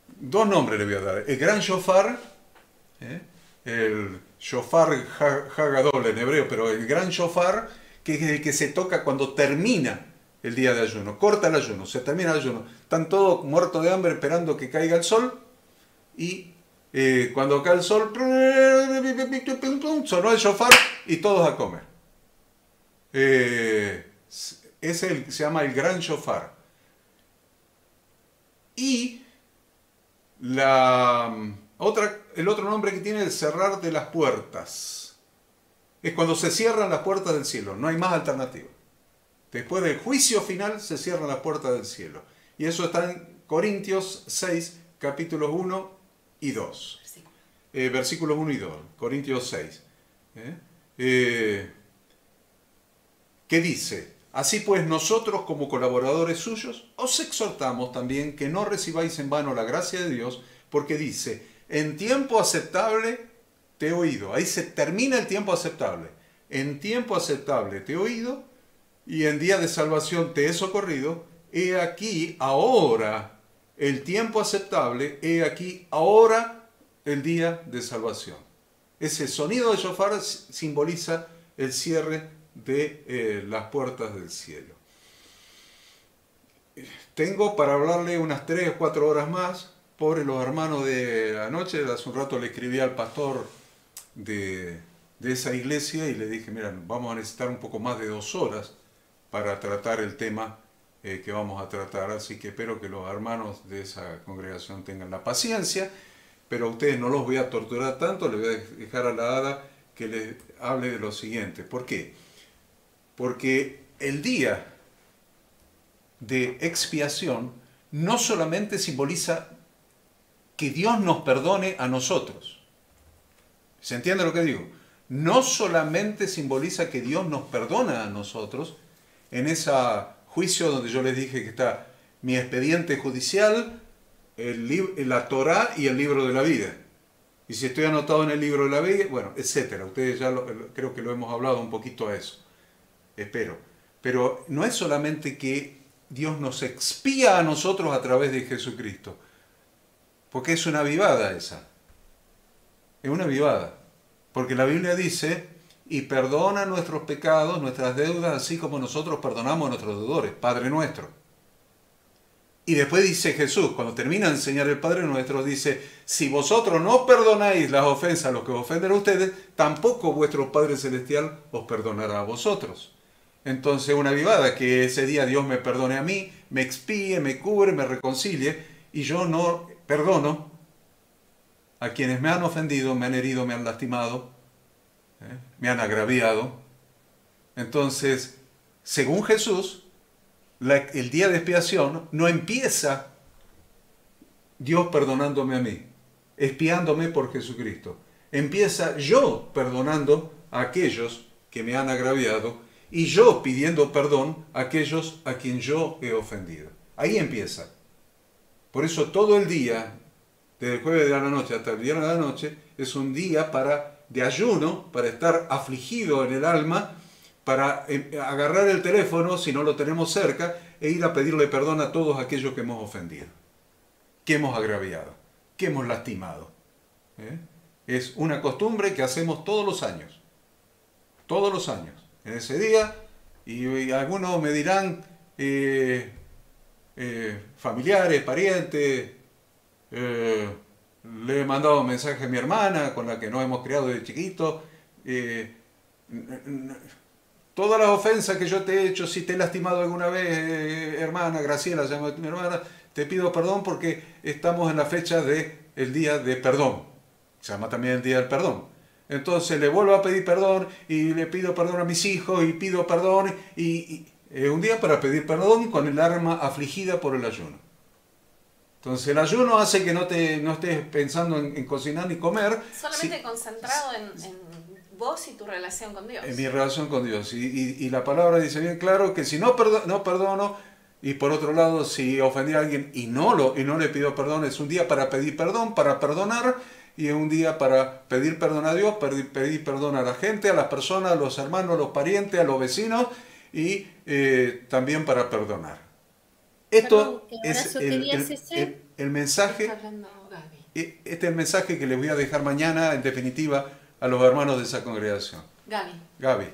Dos nombres le voy a dar. El gran shofar, el shofar hagadol en hebreo, pero el gran shofar, que es el que se toca cuando termina el día de ayuno. Corta el ayuno, se termina el ayuno. Están todos muertos de hambre esperando que caiga el sol y cuando cae el sol, sonó el shofar y todos a comer. se llama el gran shofar. Y el otro nombre que tiene es el cerrar de las puertas. Es cuando se cierran las puertas del cielo, no hay más alternativa. Después del juicio final se cierran las puertas del cielo. Y eso está en Corintios 6, capítulos 1 y 2. Versículos 1 y 2, Corintios 6. ¿Qué dice? Así pues nosotros como colaboradores suyos os exhortamos también que no recibáis en vano la gracia de Dios, porque dice, en tiempo aceptable te he oído. Ahí se termina el tiempo aceptable. En tiempo aceptable te he oído y en día de salvación te he socorrido. He aquí ahora el tiempo aceptable, he aquí ahora el día de salvación. Ese sonido de shofar simboliza el cierre de las puertas del cielo. Tengo para hablarle unas 3 o 4 horas más. Pobre los hermanos de anoche, hace un rato le escribí al pastor de esa iglesia y le dije, mira, vamos a necesitar un poco más de 2 horas para tratar el tema que vamos a tratar, así que espero que los hermanos de esa congregación tengan la paciencia, pero a ustedes no los voy a torturar tanto, les voy a dejar a la hada que les hable de lo siguiente. ¿Por qué? Porque el día de expiación no solamente simboliza que Dios nos perdone a nosotros. ¿Se entiende lo que digo? No solamente simboliza que Dios nos perdona a nosotros, en ese juicio donde yo les dije que está mi expediente judicial, la Torá y el libro de la vida. Y si estoy anotado en el libro de la vida, bueno, etcétera. Ustedes ya creo que lo hemos hablado un poquito a eso. Espero. Pero no es solamente que Dios nos expía a nosotros a través de Jesucristo, porque es una avivada esa. Es una avivada. Porque la Biblia dice, y perdona nuestros pecados, nuestras deudas, así como nosotros perdonamos a nuestros deudores, Padre nuestro. Y después dice Jesús, cuando termina de enseñar el Padre nuestro, dice, si vosotros no perdonáis las ofensas a los que os ofenden a ustedes, tampoco vuestro Padre Celestial os perdonará a vosotros. Entonces una avivada, que ese día Dios me perdone a mí, me expíe, me cubre, me reconcilie, y yo no perdono a quienes me han ofendido, me han herido, me han lastimado, me han agraviado. Entonces, según Jesús, el día de expiación no empieza Dios perdonándome a mí, expiándome por Jesucristo. Empieza yo perdonando a aquellos que me han agraviado y yo pidiendo perdón a aquellos a quien yo he ofendido. Ahí empieza. Por eso todo el día, desde el jueves de la noche hasta el viernes de la noche, es un día de ayuno, para estar afligido en el alma, para agarrar el teléfono, si no lo tenemos cerca, e ir a pedirle perdón a todos aquellos que hemos ofendido, que hemos agraviado, que hemos lastimado. Es una costumbre que hacemos todos los años, en ese día, y algunos me dirán, familiares, parientes, le he mandado un mensaje a mi hermana, con la que nos hemos criado desde chiquito, todas las ofensas que yo te he hecho, si te he lastimado alguna vez, hermana, Graciela, se llama mi hermana, te pido perdón porque estamos en la fecha del día de perdón, se llama también el día del perdón. Entonces le vuelvo a pedir perdón y le pido perdón a mis hijos y pido perdón y un día para pedir perdón con el alma afligida por el ayuno. Entonces el ayuno hace que no estés pensando en cocinar ni comer. Solamente concentrado en vos y tu relación con Dios. En mi relación con Dios. Y la palabra dice bien claro que si no perdono, y por otro lado, si ofendí a alguien y no le pido perdón, es un día para pedir perdón, para perdonar, y es un día para pedir perdón a Dios, pedir perdón a la gente, a las personas, a los hermanos, a los parientes, a los vecinos, y también para perdonar. Esto es el mensaje. Este es el mensaje que les voy a dejar mañana, en definitiva, a los hermanos de esa congregación. Gaby.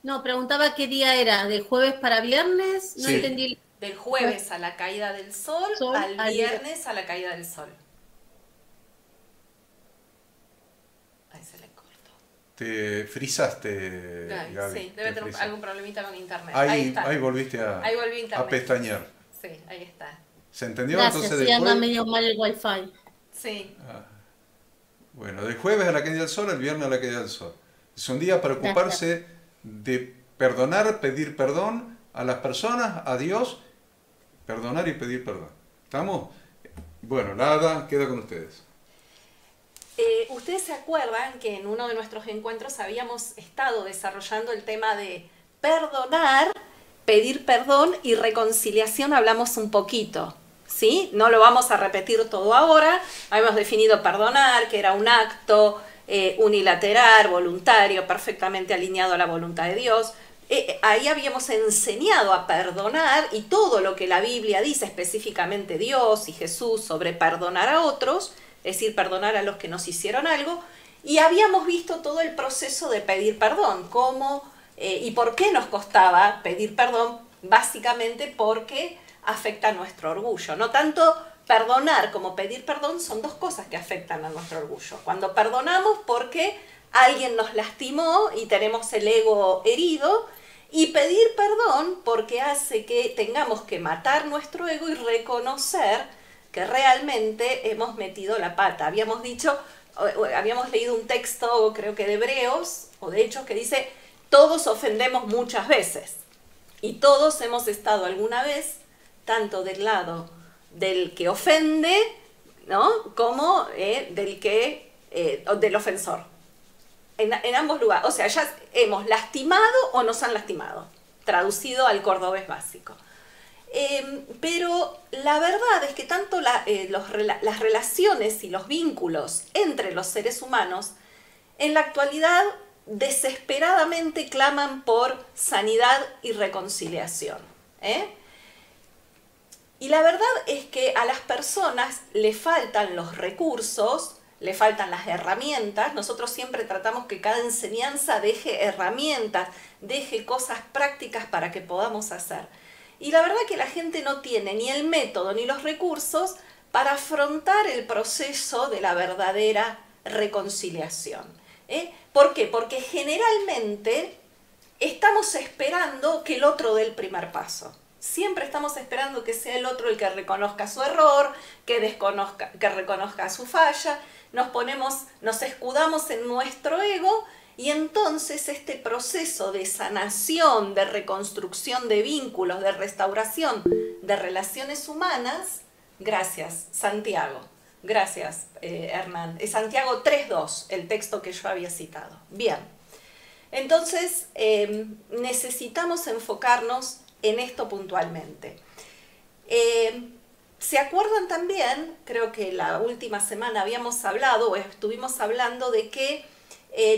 No, preguntaba qué día era, ¿de jueves para viernes? No Sí. entendí. Del jueves a la caída del sol, al viernes a la caída del sol. Ahí se le cortó. Te frizaste, Gaby. Sí, debe tener frizaste. algún problemita con internet. Ahí está. ahí volviste Ahí volví a a internet. pestañear. Sí, ahí está. ¿Se entendió? Gracias, Entonces sí, anda después... medio mal el wifi. Sí. Bueno, del jueves a la caída del sol, el viernes a la caída del sol. Es un día para ocuparse de perdonar, pedir perdón a las personas, a Dios, perdonar y pedir perdón. ¿Estamos? Bueno, la hada queda con ustedes. Ustedes se acuerdan que en uno de nuestros encuentros habíamos estado desarrollando el tema de perdonar, pedir perdón y reconciliación, hablamos un poquito, ¿sí? No lo vamos a repetir todo ahora. Habíamos definido perdonar, que era un acto unilateral, voluntario, perfectamente alineado a la voluntad de Dios. Ahí habíamos enseñado a perdonar y todo lo que la Biblia dice, específicamente Dios y Jesús, sobre perdonar a otros, es decir, perdonar a los que nos hicieron algo, y habíamos visto todo el proceso de pedir perdón, cómo y por qué nos costaba pedir perdón, básicamente porque afecta a nuestro orgullo. No tanto perdonar como pedir perdón son dos cosas que afectan a nuestro orgullo. Cuando perdonamos porque alguien nos lastimó y tenemos el ego herido, y pedir perdón porque hace que tengamos que matar nuestro ego y reconocer que realmente hemos metido la pata. Habíamos dicho, habíamos leído un texto, creo que de Hebreos, o de Hechos, que dice, todos ofendemos muchas veces. Y todos hemos estado alguna vez, tanto del lado del que ofende, ¿no? Como del ofensor. En ambos lugares. O sea, ya hemos lastimado o nos han lastimado. Traducido al cordobés básico. Pero la verdad es que tanto las relaciones y los vínculos entre los seres humanos en la actualidad desesperadamente claman por sanidad y reconciliación. Y la verdad es que a las personas le faltan los recursos, le faltan las herramientas. Nosotros siempre tratamos que cada enseñanza deje herramientas, deje cosas prácticas para que podamos hacer. Y la verdad que la gente no tiene ni el método ni los recursos para afrontar el proceso de la verdadera reconciliación. ¿Por qué? Porque generalmente estamos esperando que el otro dé el primer paso. Siempre estamos esperando que sea el otro el que reconozca su error, que reconozca su falla. Nos escudamos en nuestro ego. Y entonces este proceso de sanación, de reconstrucción de vínculos, de restauración de relaciones humanas, gracias Santiago, gracias Hernán, es Santiago 3.2, el texto que yo había citado. Bien, entonces necesitamos enfocarnos en esto puntualmente. ¿Se acuerdan también? Creo que la última semana habíamos hablado, o estuvimos hablando de que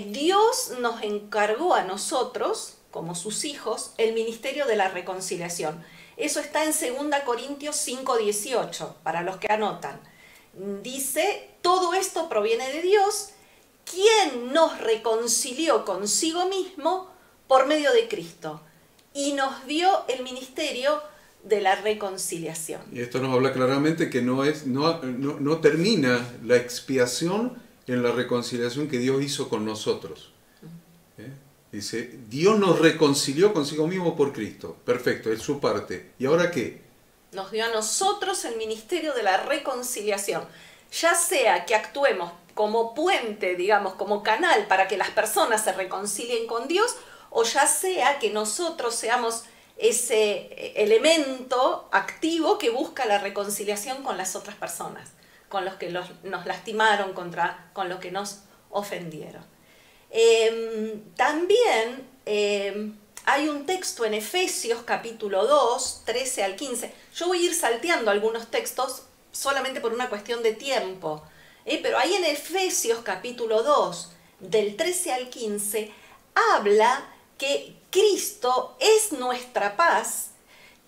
Dios nos encargó a nosotros, como sus hijos, el ministerio de la reconciliación. Eso está en 2 Corintios 5:18, para los que anotan. Dice, todo esto proviene de Dios, quien nos reconcilió consigo mismo por medio de Cristo y nos dio el ministerio de la reconciliación. Y esto nos habla claramente que no termina la expiación en la reconciliación que Dios hizo con nosotros. Dice, Dios nos reconcilió consigo mismo por Cristo. Perfecto, es su parte. ¿Y ahora qué? Nos dio a nosotros el ministerio de la reconciliación. Ya sea que actuemos como puente, digamos, como canal para que las personas se reconcilien con Dios, o ya sea que nosotros seamos ese elemento activo que busca la reconciliación con las otras personas, con los que nos lastimaron, con los que nos ofendieron. También hay un texto en Efesios capítulo 2, 13 al 15. Yo voy a ir salteando algunos textos solamente por una cuestión de tiempo, pero ahí en Efesios capítulo 2, del 13 al 15, habla que Cristo es nuestra paz,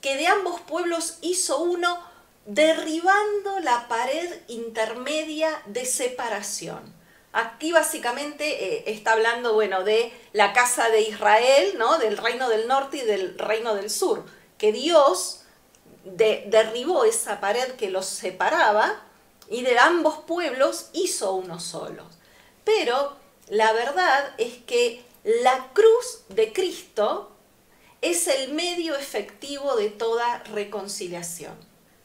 que de ambos pueblos hizo uno, derribando la pared intermedia de separación. Aquí básicamente está hablando, bueno, de la casa de Israel, ¿no? Del reino del norte y del reino del sur, que Dios derribó esa pared que los separaba y de ambos pueblos hizo uno solo. Pero La verdad es que la cruz de Cristo es el medio efectivo de toda reconciliación.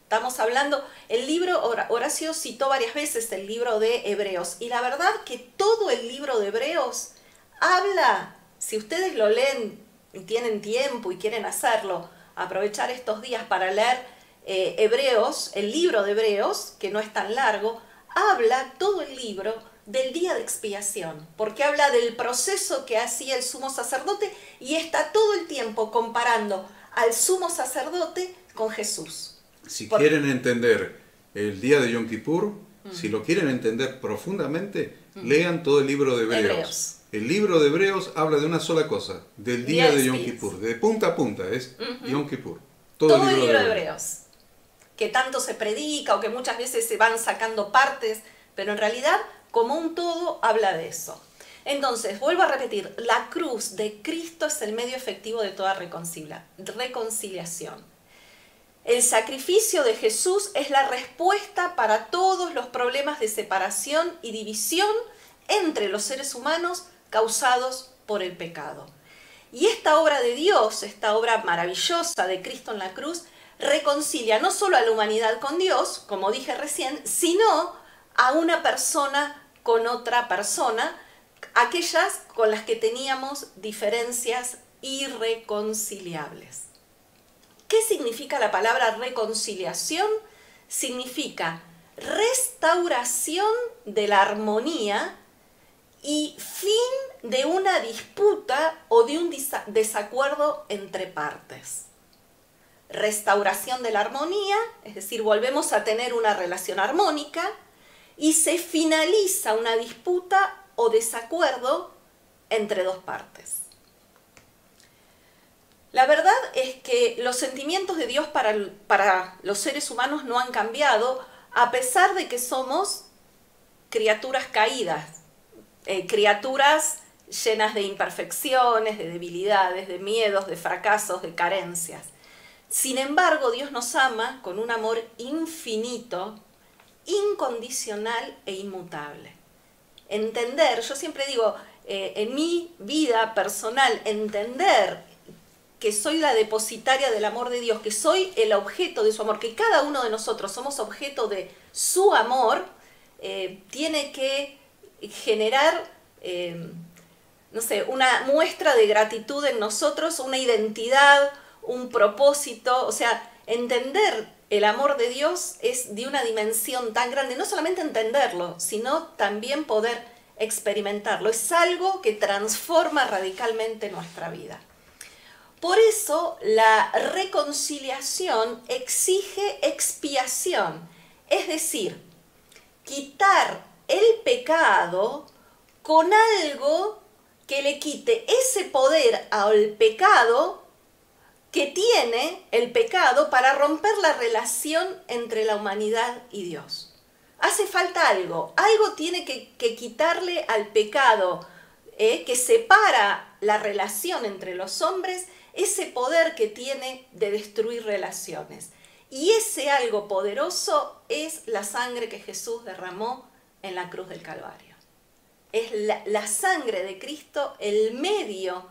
Estamos hablando, el libro, Horacio citó varias veces el libro de Hebreos, y la verdad que todo el libro de Hebreos habla, si ustedes lo leen y tienen tiempo y quieren hacerlo, aprovechar estos días para leer Hebreos, el libro de Hebreos, que no es tan largo, habla todo el libro del día de expiación, porque habla del proceso que hacía el sumo sacerdote y está todo el tiempo comparando al sumo sacerdote con Jesús. Si quieren entender el día de Yom Kippur, si lo quieren entender profundamente, lean todo el libro de Hebreos. El libro de Hebreos habla de una sola cosa, del día de Yom Kippur, de punta a punta, es Yom Kippur. Todo el libro de Hebreos. Que tanto se predica o que muchas veces se van sacando partes, pero en realidad, como un todo, habla de eso. Entonces, vuelvo a repetir, la cruz de Cristo es el medio efectivo de toda reconciliación. El sacrificio de Jesús es la respuesta para todos los problemas de separación y división entre los seres humanos causados por el pecado. Y esta obra de Dios, esta obra maravillosa de Cristo en la cruz, reconcilia no solo a la humanidad con Dios, como dije recién, sino a una persona con otra persona, aquellas con las que teníamos diferencias irreconciliables. ¿Qué significa la palabra reconciliación? Significa restauración de la armonía y fin de una disputa o de un desacuerdo entre partes. Restauración de la armonía, es decir, volvemos a tener una relación armónica y se finaliza una disputa o desacuerdo entre dos partes. La verdad es que los sentimientos de Dios para los seres humanos no han cambiado, a pesar de que somos criaturas caídas, criaturas llenas de imperfecciones, de debilidades, de miedos, de fracasos, de carencias. Sin embargo, Dios nos ama con un amor infinito, incondicional e inmutable. Entender, yo siempre digo, en mi vida personal, entender que soy la depositaria del amor de Dios, que soy el objeto de su amor, que cada uno de nosotros somos objeto de su amor, tiene que generar, no sé, una muestra de gratitud en nosotros, una identidad, un propósito. O sea, entender el amor de Dios es de una dimensión tan grande, no solamente entenderlo, sino también poder experimentarlo. Es algo que transforma radicalmente nuestra vida. Por eso la reconciliación exige expiación, es decir, quitar el pecado con algo que le quite ese poder al pecado que tiene el pecado para romper la relación entre la humanidad y Dios. Hace falta algo tiene que quitarle al pecado que separa la relación entre los hombres, ese poder que tiene de destruir relaciones. Y ese algo poderoso es la sangre que Jesús derramó en la cruz del Calvario. Es la sangre de Cristo el medio,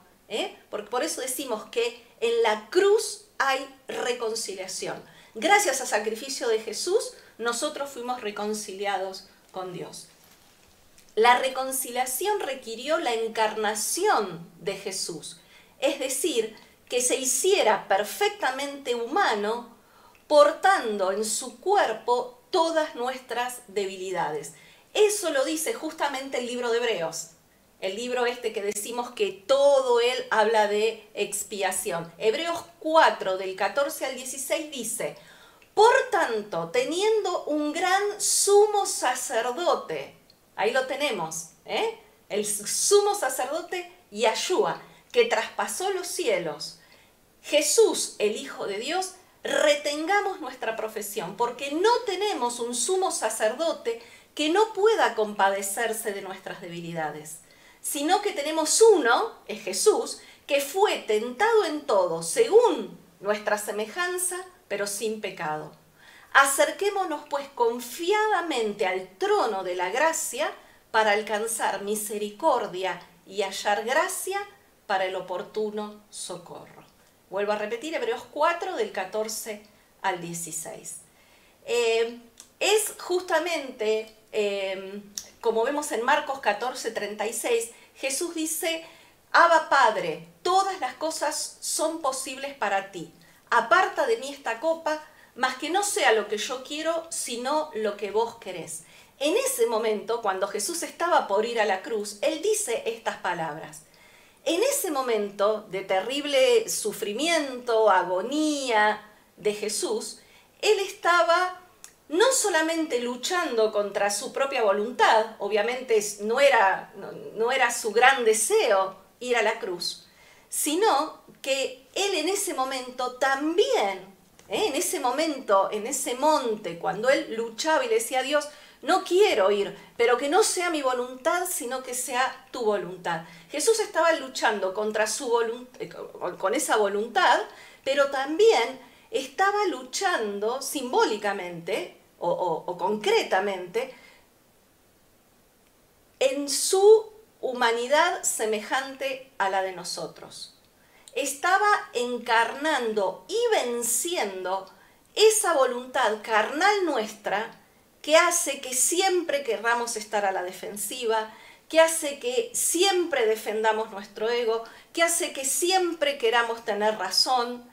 porque por eso decimos que en la cruz hay reconciliación. Gracias al sacrificio de Jesús, nosotros fuimos reconciliados con Dios. La reconciliación requirió la encarnación de Jesús, es decir, que se hiciera perfectamente humano, portando en su cuerpo todas nuestras debilidades. Eso lo dice justamente el libro de Hebreos, el libro que decimos que todo él habla de expiación. Hebreos 4, del 14 al 16 dice: por tanto, teniendo un gran sumo sacerdote, ahí lo tenemos, el sumo sacerdote Yahshua, que traspasó los cielos, Jesús, el Hijo de Dios, retengamos nuestra profesión, porque no tenemos un sumo sacerdote que no pueda compadecerse de nuestras debilidades, sino que tenemos uno, es Jesús, que fue tentado en todo, según nuestra semejanza, pero sin pecado. Acerquémonos pues confiadamente al trono de la gracia para alcanzar misericordia y hallar gracia para el oportuno socorro. Vuelvo a repetir, Hebreos 4, del 14 al 16. Es justamente, como vemos en Marcos 14, 36, Jesús dice: Abba Padre, todas las cosas son posibles para ti. Aparta de mí esta copa, mas que no sea lo que yo quiero, sino lo que vos querés. En ese momento, cuando Jesús estaba por ir a la cruz, Él dice estas palabras. En ese momento de terrible sufrimiento, agonía de Jesús, Él estaba no solamente luchando contra su propia voluntad, obviamente no era su gran deseo ir a la cruz, sino que Él en ese momento también, en ese momento, en ese monte, cuando Él luchaba y le decía a Dios: no quiero ir, pero que no sea mi voluntad, sino que sea tu voluntad. Jesús estaba luchando contra su con esa voluntad, pero también estaba luchando simbólicamente o concretamente en su humanidad semejante a la de nosotros. Estaba encarnando y venciendo esa voluntad carnal nuestra, que hace que siempre querramos estar a la defensiva, que hace que siempre defendamos nuestro ego, que hace que siempre queramos tener razón,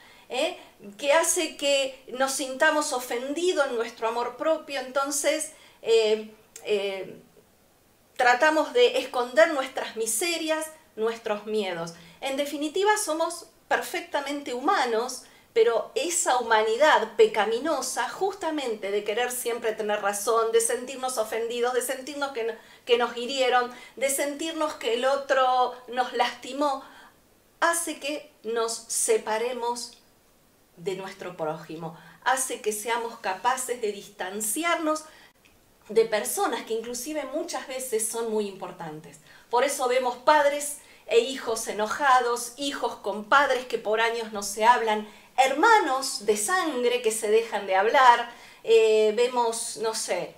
que hace que nos sintamos ofendidos en nuestro amor propio. Entonces tratamos de esconder nuestras miserias, nuestros miedos. En definitiva, somos perfectamente humanos, pero esa humanidad pecaminosa, justamente de querer siempre tener razón, de sentirnos ofendidos, de sentirnos que nos hirieron, de sentirnos que el otro nos lastimó, hace que nos separemos de nuestro prójimo, hace que seamos capaces de distanciarnos de personas que inclusive muchas veces son muy importantes. Por eso vemos padres e hijos enojados, hijos con padres que por años no se hablan, hermanos de sangre que se dejan de hablar, vemos, no sé,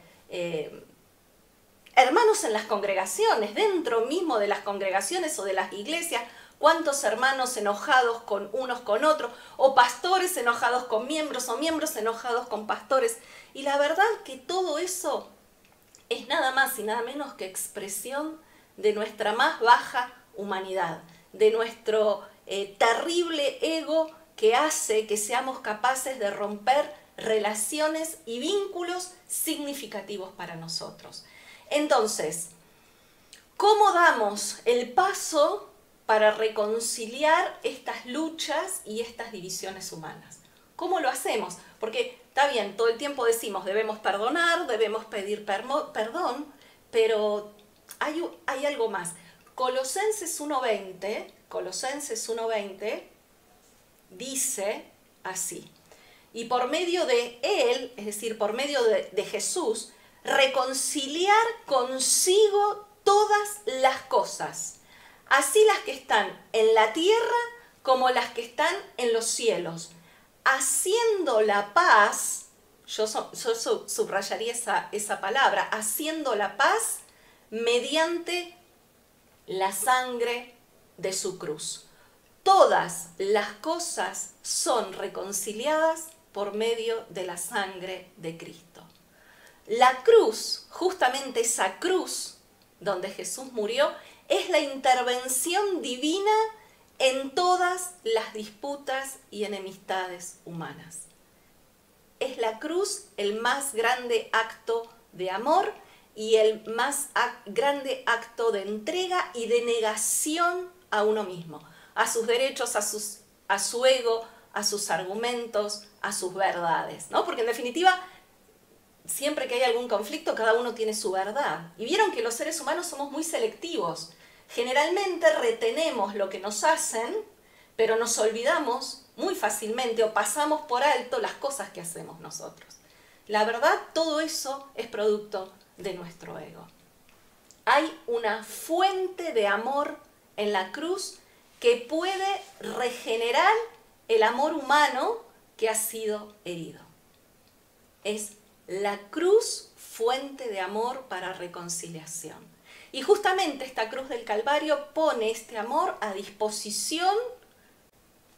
hermanos en las congregaciones, dentro mismo de las congregaciones o de las iglesias, cuántos hermanos enojados con unos con otros, o pastores enojados con miembros, o miembros enojados con pastores. Y la verdad que todo eso es nada más y nada menos que expresión de nuestra más baja humanidad, de nuestro terrible ego, que hace que seamos capaces de romper relaciones y vínculos significativos para nosotros. Entonces, ¿cómo damos el paso para reconciliar estas luchas y estas divisiones humanas? ¿Cómo lo hacemos? Porque está bien, todo el tiempo decimos debemos perdonar, debemos pedir perdón, pero hay algo más. Colosenses 1:20 dice así: y por medio de Él, es decir, por medio de Jesús, reconciliar consigo todas las cosas, así las que están en la tierra como las que están en los cielos, haciendo la paz. Yo subrayaría esa palabra, haciendo la paz mediante la sangre de su cruz. Todas las cosas son reconciliadas por medio de la sangre de Cristo. La cruz, justamente esa cruz donde Jesús murió, es la intervención divina en todas las disputas y enemistades humanas. Es la cruz el más grande acto de amor y el más grande acto de entrega y de negación a uno mismo, a sus derechos, a su ego, a sus argumentos, a sus verdades, ¿no? Porque en definitiva, siempre que hay algún conflicto, cada uno tiene su verdad. Y vieron que los seres humanos somos muy selectivos. Generalmente retenemos lo que nos hacen, pero nos olvidamos muy fácilmente o pasamos por alto las cosas que hacemos nosotros. La verdad, todo eso es producto de nuestro ego. Hay una fuente de amor en la cruz que puede regenerar el amor humano que ha sido herido. Es la cruz fuente de amor para reconciliación. Y justamente esta cruz del Calvario pone este amor a disposición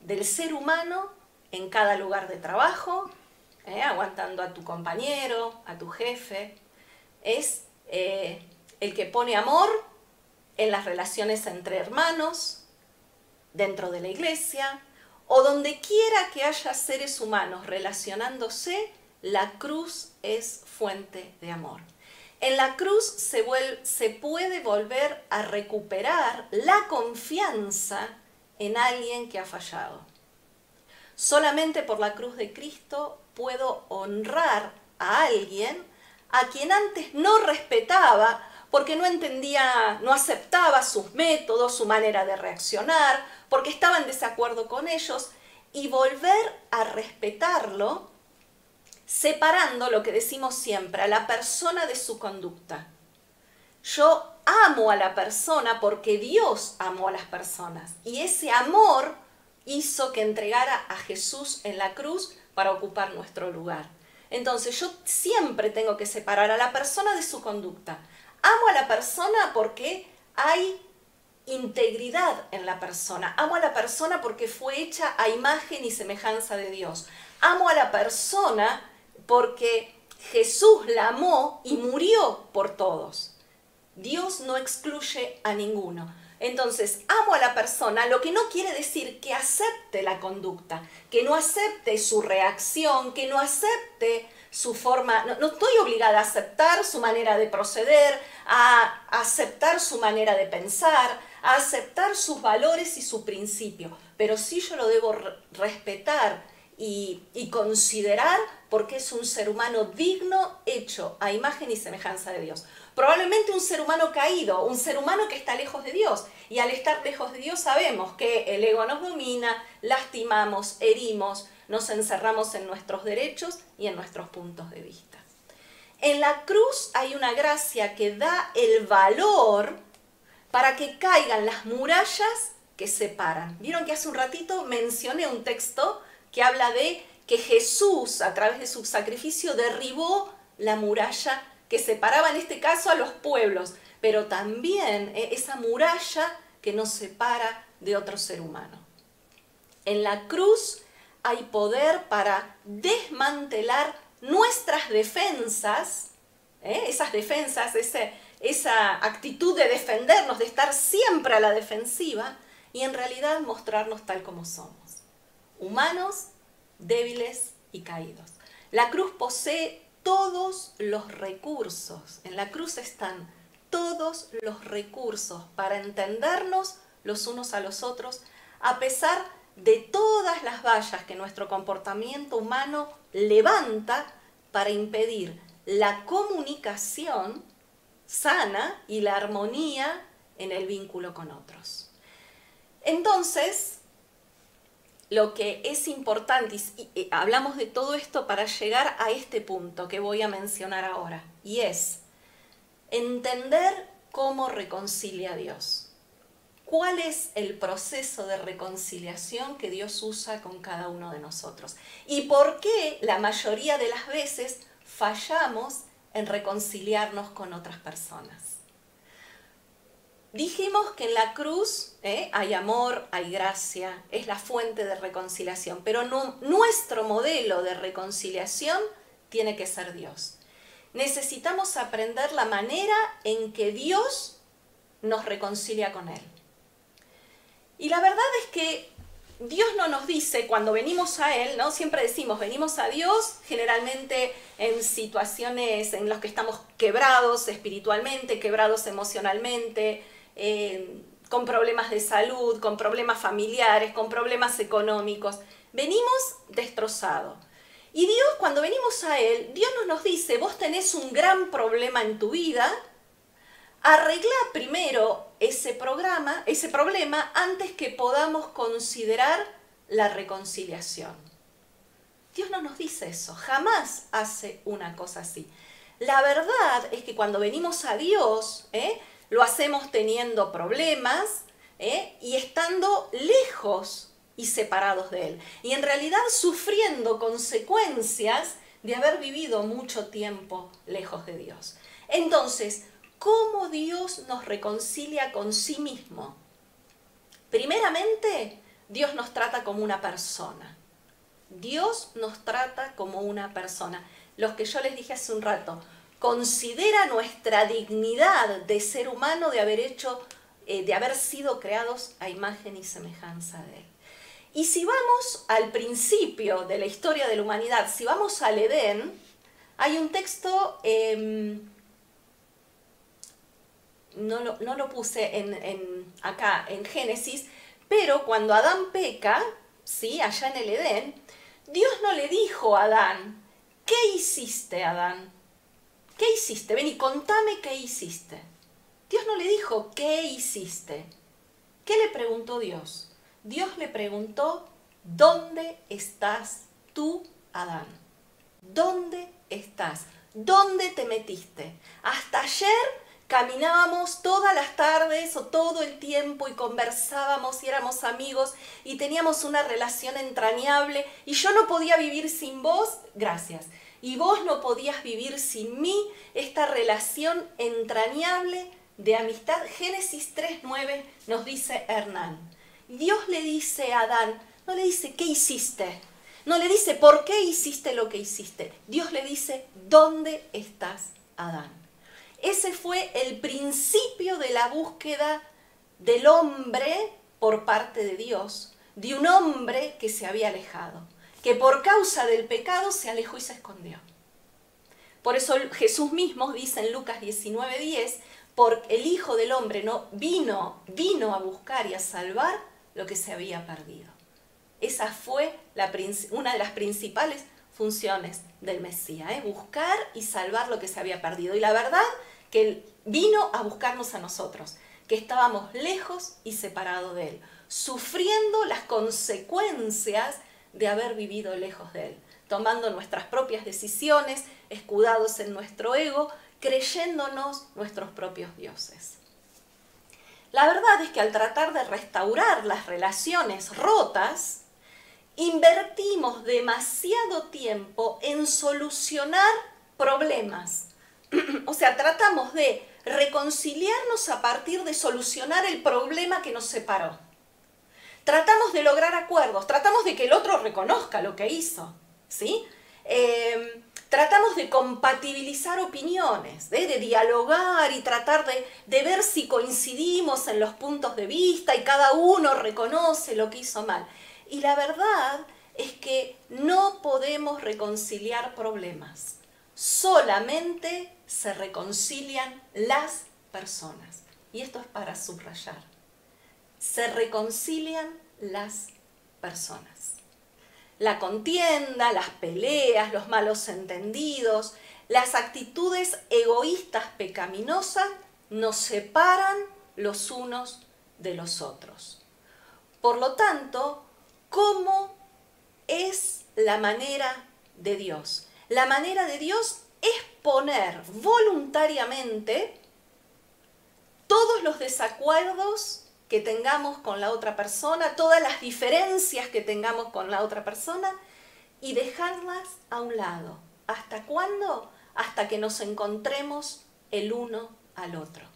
del ser humano en cada lugar de trabajo, aguantando a tu compañero, a tu jefe. Es el que pone amor en las relaciones entre hermanos, dentro de la iglesia, o donde quiera que haya seres humanos relacionándose, la cruz es fuente de amor. En la cruz se puede volver a recuperar la confianza en alguien que ha fallado. Solamente por la cruz de Cristo puedo honrar a alguien a quien antes no respetaba porque no entendía, no aceptaba sus métodos, su manera de reaccionar, porque estaba en desacuerdo con ellos, y volver a respetarlo separando lo que decimos siempre, a la persona de su conducta. Yo amo a la persona porque Dios amó a las personas y ese amor hizo que entregara a Jesús en la cruz para ocupar nuestro lugar. Entonces yo siempre tengo que separar a la persona de su conducta. Amo a la persona porque hay integridad en la persona. Amo a la persona porque fue hecha a imagen y semejanza de Dios. Amo a la persona porque Jesús la amó y murió por todos. Dios no excluye a ninguno. Entonces, amo a la persona, lo que no quiere decir que acepte la conducta, que no acepte su reacción, que no acepte su forma. No estoy obligada a aceptar su manera de proceder, a aceptar su manera de pensar, a aceptar sus valores y su principio. Pero sí yo lo debo respetar y considerar porque es un ser humano digno, hecho a imagen y semejanza de Dios. Probablemente un ser humano caído, un ser humano que está lejos de Dios. Y al estar lejos de Dios sabemos que el ego nos domina, lastimamos, herimos, nos encerramos en nuestros derechos y en nuestros puntos de vista. En la cruz hay una gracia que da el valor para que caigan las murallas que separan. Vieron que hace un ratito mencioné un texto que habla de que Jesús, a través de su sacrificio, derribó la muralla que separaba en este caso a los pueblos, pero también esa muralla que nos separa de otro ser humano. En la cruz hay poder para desmantelar nuestras defensas, esas defensas, esa actitud de defendernos, de estar siempre a la defensiva, y en realidad mostrarnos tal como somos, humanos, débiles y caídos. La cruz posee todos los recursos, en la cruz están todos los recursos para entendernos los unos a los otros, a pesar de todas las vallas que nuestro comportamiento humano levanta para impedir la comunicación sana y la armonía en el vínculo con otros. Entonces, lo que es importante, y hablamos de todo esto para llegar a este punto que voy a mencionar ahora, y es entender cómo reconcilia a Dios. ¿Cuál es el proceso de reconciliación que Dios usa con cada uno de nosotros? ¿Y por qué la mayoría de las veces fallamos en reconciliarnos con otras personas? Dijimos que en la cruz hay amor, hay gracia, es la fuente de reconciliación, pero nuestro modelo de reconciliación tiene que ser Dios. Necesitamos aprender la manera en que Dios nos reconcilia con Él. Y la verdad es que Dios no nos dice cuando venimos a Él, ¿no? Siempre decimos, venimos a Dios generalmente en situaciones en las que estamos quebrados espiritualmente, quebrados emocionalmente, con problemas de salud, con problemas familiares, con problemas económicos. Venimos destrozados. Y Dios, cuando venimos a Él, Dios no nos dice, vos tenés un gran problema en tu vida, arregla primero ese problema antes que podamos considerar la reconciliación. Dios no nos dice eso, jamás hace una cosa así. La verdad es que cuando venimos a Dios, lo hacemos teniendo problemas y estando lejos y separados de Él. Y en realidad sufriendo consecuencias de haber vivido mucho tiempo lejos de Dios. Entonces, cómo Dios nos reconcilia con sí mismo. Primeramente, Dios nos trata como una persona. Dios nos trata como una persona. Los que yo les dije hace un rato, considera nuestra dignidad de ser humano, de haber sido creados a imagen y semejanza de Él. Y si vamos al principio de la historia de la humanidad, si vamos al Edén, hay un texto, no lo puse acá en Génesis, pero cuando Adán peca, ¿sí? Allá en el Edén, Dios no le dijo a Adán, ¿qué hiciste, Adán? ¿Qué hiciste? Ven y contame qué hiciste. Dios no le dijo, ¿qué hiciste? ¿Qué le preguntó Dios? Dios le preguntó, ¿dónde estás tú, Adán? ¿Dónde estás? ¿Dónde te metiste? Hasta ayer caminábamos todas las tardes o todo el tiempo y conversábamos y éramos amigos y teníamos una relación entrañable y yo no podía vivir sin vos, gracias, y vos no podías vivir sin mí, esta relación entrañable de amistad. Génesis 3:9 nos dice Hernán. Dios le dice a Adán, no le dice ¿qué hiciste? No le dice ¿por qué hiciste lo que hiciste? Dios le dice ¿dónde estás, Adán? Ese fue el principio de la búsqueda del hombre por parte de Dios, de un hombre que se había alejado, que por causa del pecado se alejó y se escondió. Por eso Jesús mismo dice en Lucas 19:10, porque el Hijo del Hombre no vino a buscar y a salvar lo que se había perdido. Esa fue una de las principales funciones del Mesías, buscar y salvar lo que se había perdido. Y la verdad que Él vino a buscarnos a nosotros, que estábamos lejos y separados de Él, sufriendo las consecuencias de haber vivido lejos de Él, tomando nuestras propias decisiones, escudados en nuestro ego, creyéndonos nuestros propios dioses. La verdad es que al tratar de restaurar las relaciones rotas, invertimos demasiado tiempo en solucionar problemas. O sea, tratamos de reconciliarnos a partir de solucionar el problema que nos separó. Tratamos de lograr acuerdos, tratamos de que el otro reconozca lo que hizo, ¿sí? Tratamos de compatibilizar opiniones, de dialogar y tratar de ver si coincidimos en los puntos de vista y cada uno reconoce lo que hizo mal. Y la verdad es que no podemos reconciliar problemas. Solamente se reconcilian las personas. Y esto es para subrayar. Se reconcilian las personas. La contienda, las peleas, los malos entendidos, las actitudes egoístas pecaminosas nos separan los unos de los otros. Por lo tanto, ¿cómo es la manera de Dios? La manera de Dios es poner voluntariamente todos los desacuerdos que tengamos con la otra persona, todas las diferencias que tengamos con la otra persona y dejarlas a un lado. ¿Hasta cuándo? Hasta que nos encontremos el uno al otro.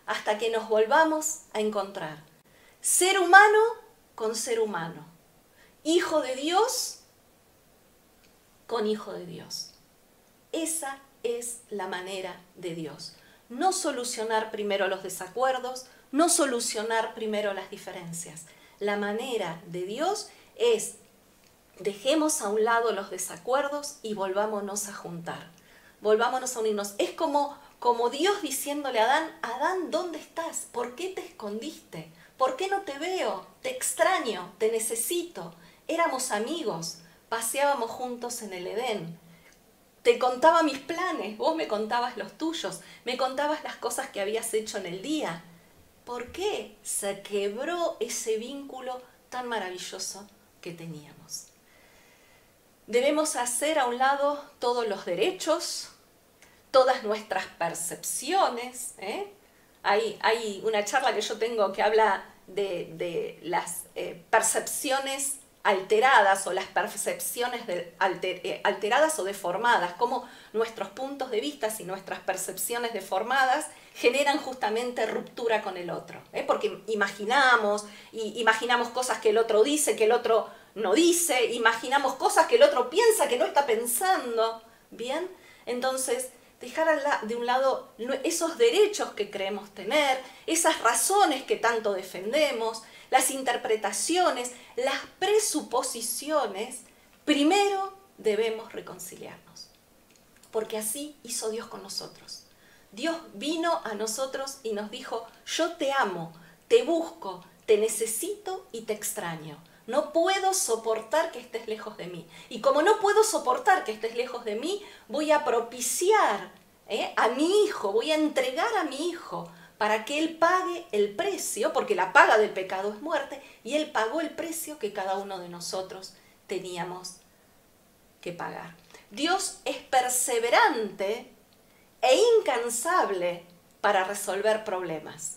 Hasta que nos volvamos a encontrar. Ser humano con ser humano. Hijo de Dios con hijo de Dios. Esa es la manera de Dios. No solucionar primero los desacuerdos, no solucionar primero las diferencias. La manera de Dios es dejemos a un lado los desacuerdos y volvámonos a juntar. Volvámonos a unirnos. Es como Dios diciéndole a Adán, Adán, ¿dónde estás? ¿Por qué te escondiste? ¿Por qué no te veo? Te extraño, te necesito. Éramos amigos, paseábamos juntos en el Edén. Te contaba mis planes, vos me contabas los tuyos, me contabas las cosas que habías hecho en el día. ¿Por qué se quebró ese vínculo tan maravilloso que teníamos? Debemos hacer a un lado todos los derechos, todas nuestras percepciones. Hay una charla que yo tengo que habla de las percepciones alteradas o las percepciones alteradas o deformadas, cómo nuestros puntos de vista y nuestras percepciones deformadas generan justamente ruptura con el otro, porque imaginamos cosas que el otro dice, que el otro no dice, imaginamos cosas que el otro piensa, que no está pensando, ¿bien? Entonces, dejar de un lado esos derechos que creemos tener, esas razones que tanto defendemos, las interpretaciones, las presuposiciones, primero debemos reconciliarnos. Porque así hizo Dios con nosotros. Dios vino a nosotros y nos dijo, yo te amo, te busco, te necesito y te extraño. No puedo soportar que estés lejos de mí. Y como no puedo soportar que estés lejos de mí, voy a propiciar a mi hijo, voy a entregar a mi hijo para que Él pague el precio, porque la paga del pecado es muerte, y Él pagó el precio que cada uno de nosotros teníamos que pagar. Dios es perseverante e incansable para resolver problemas,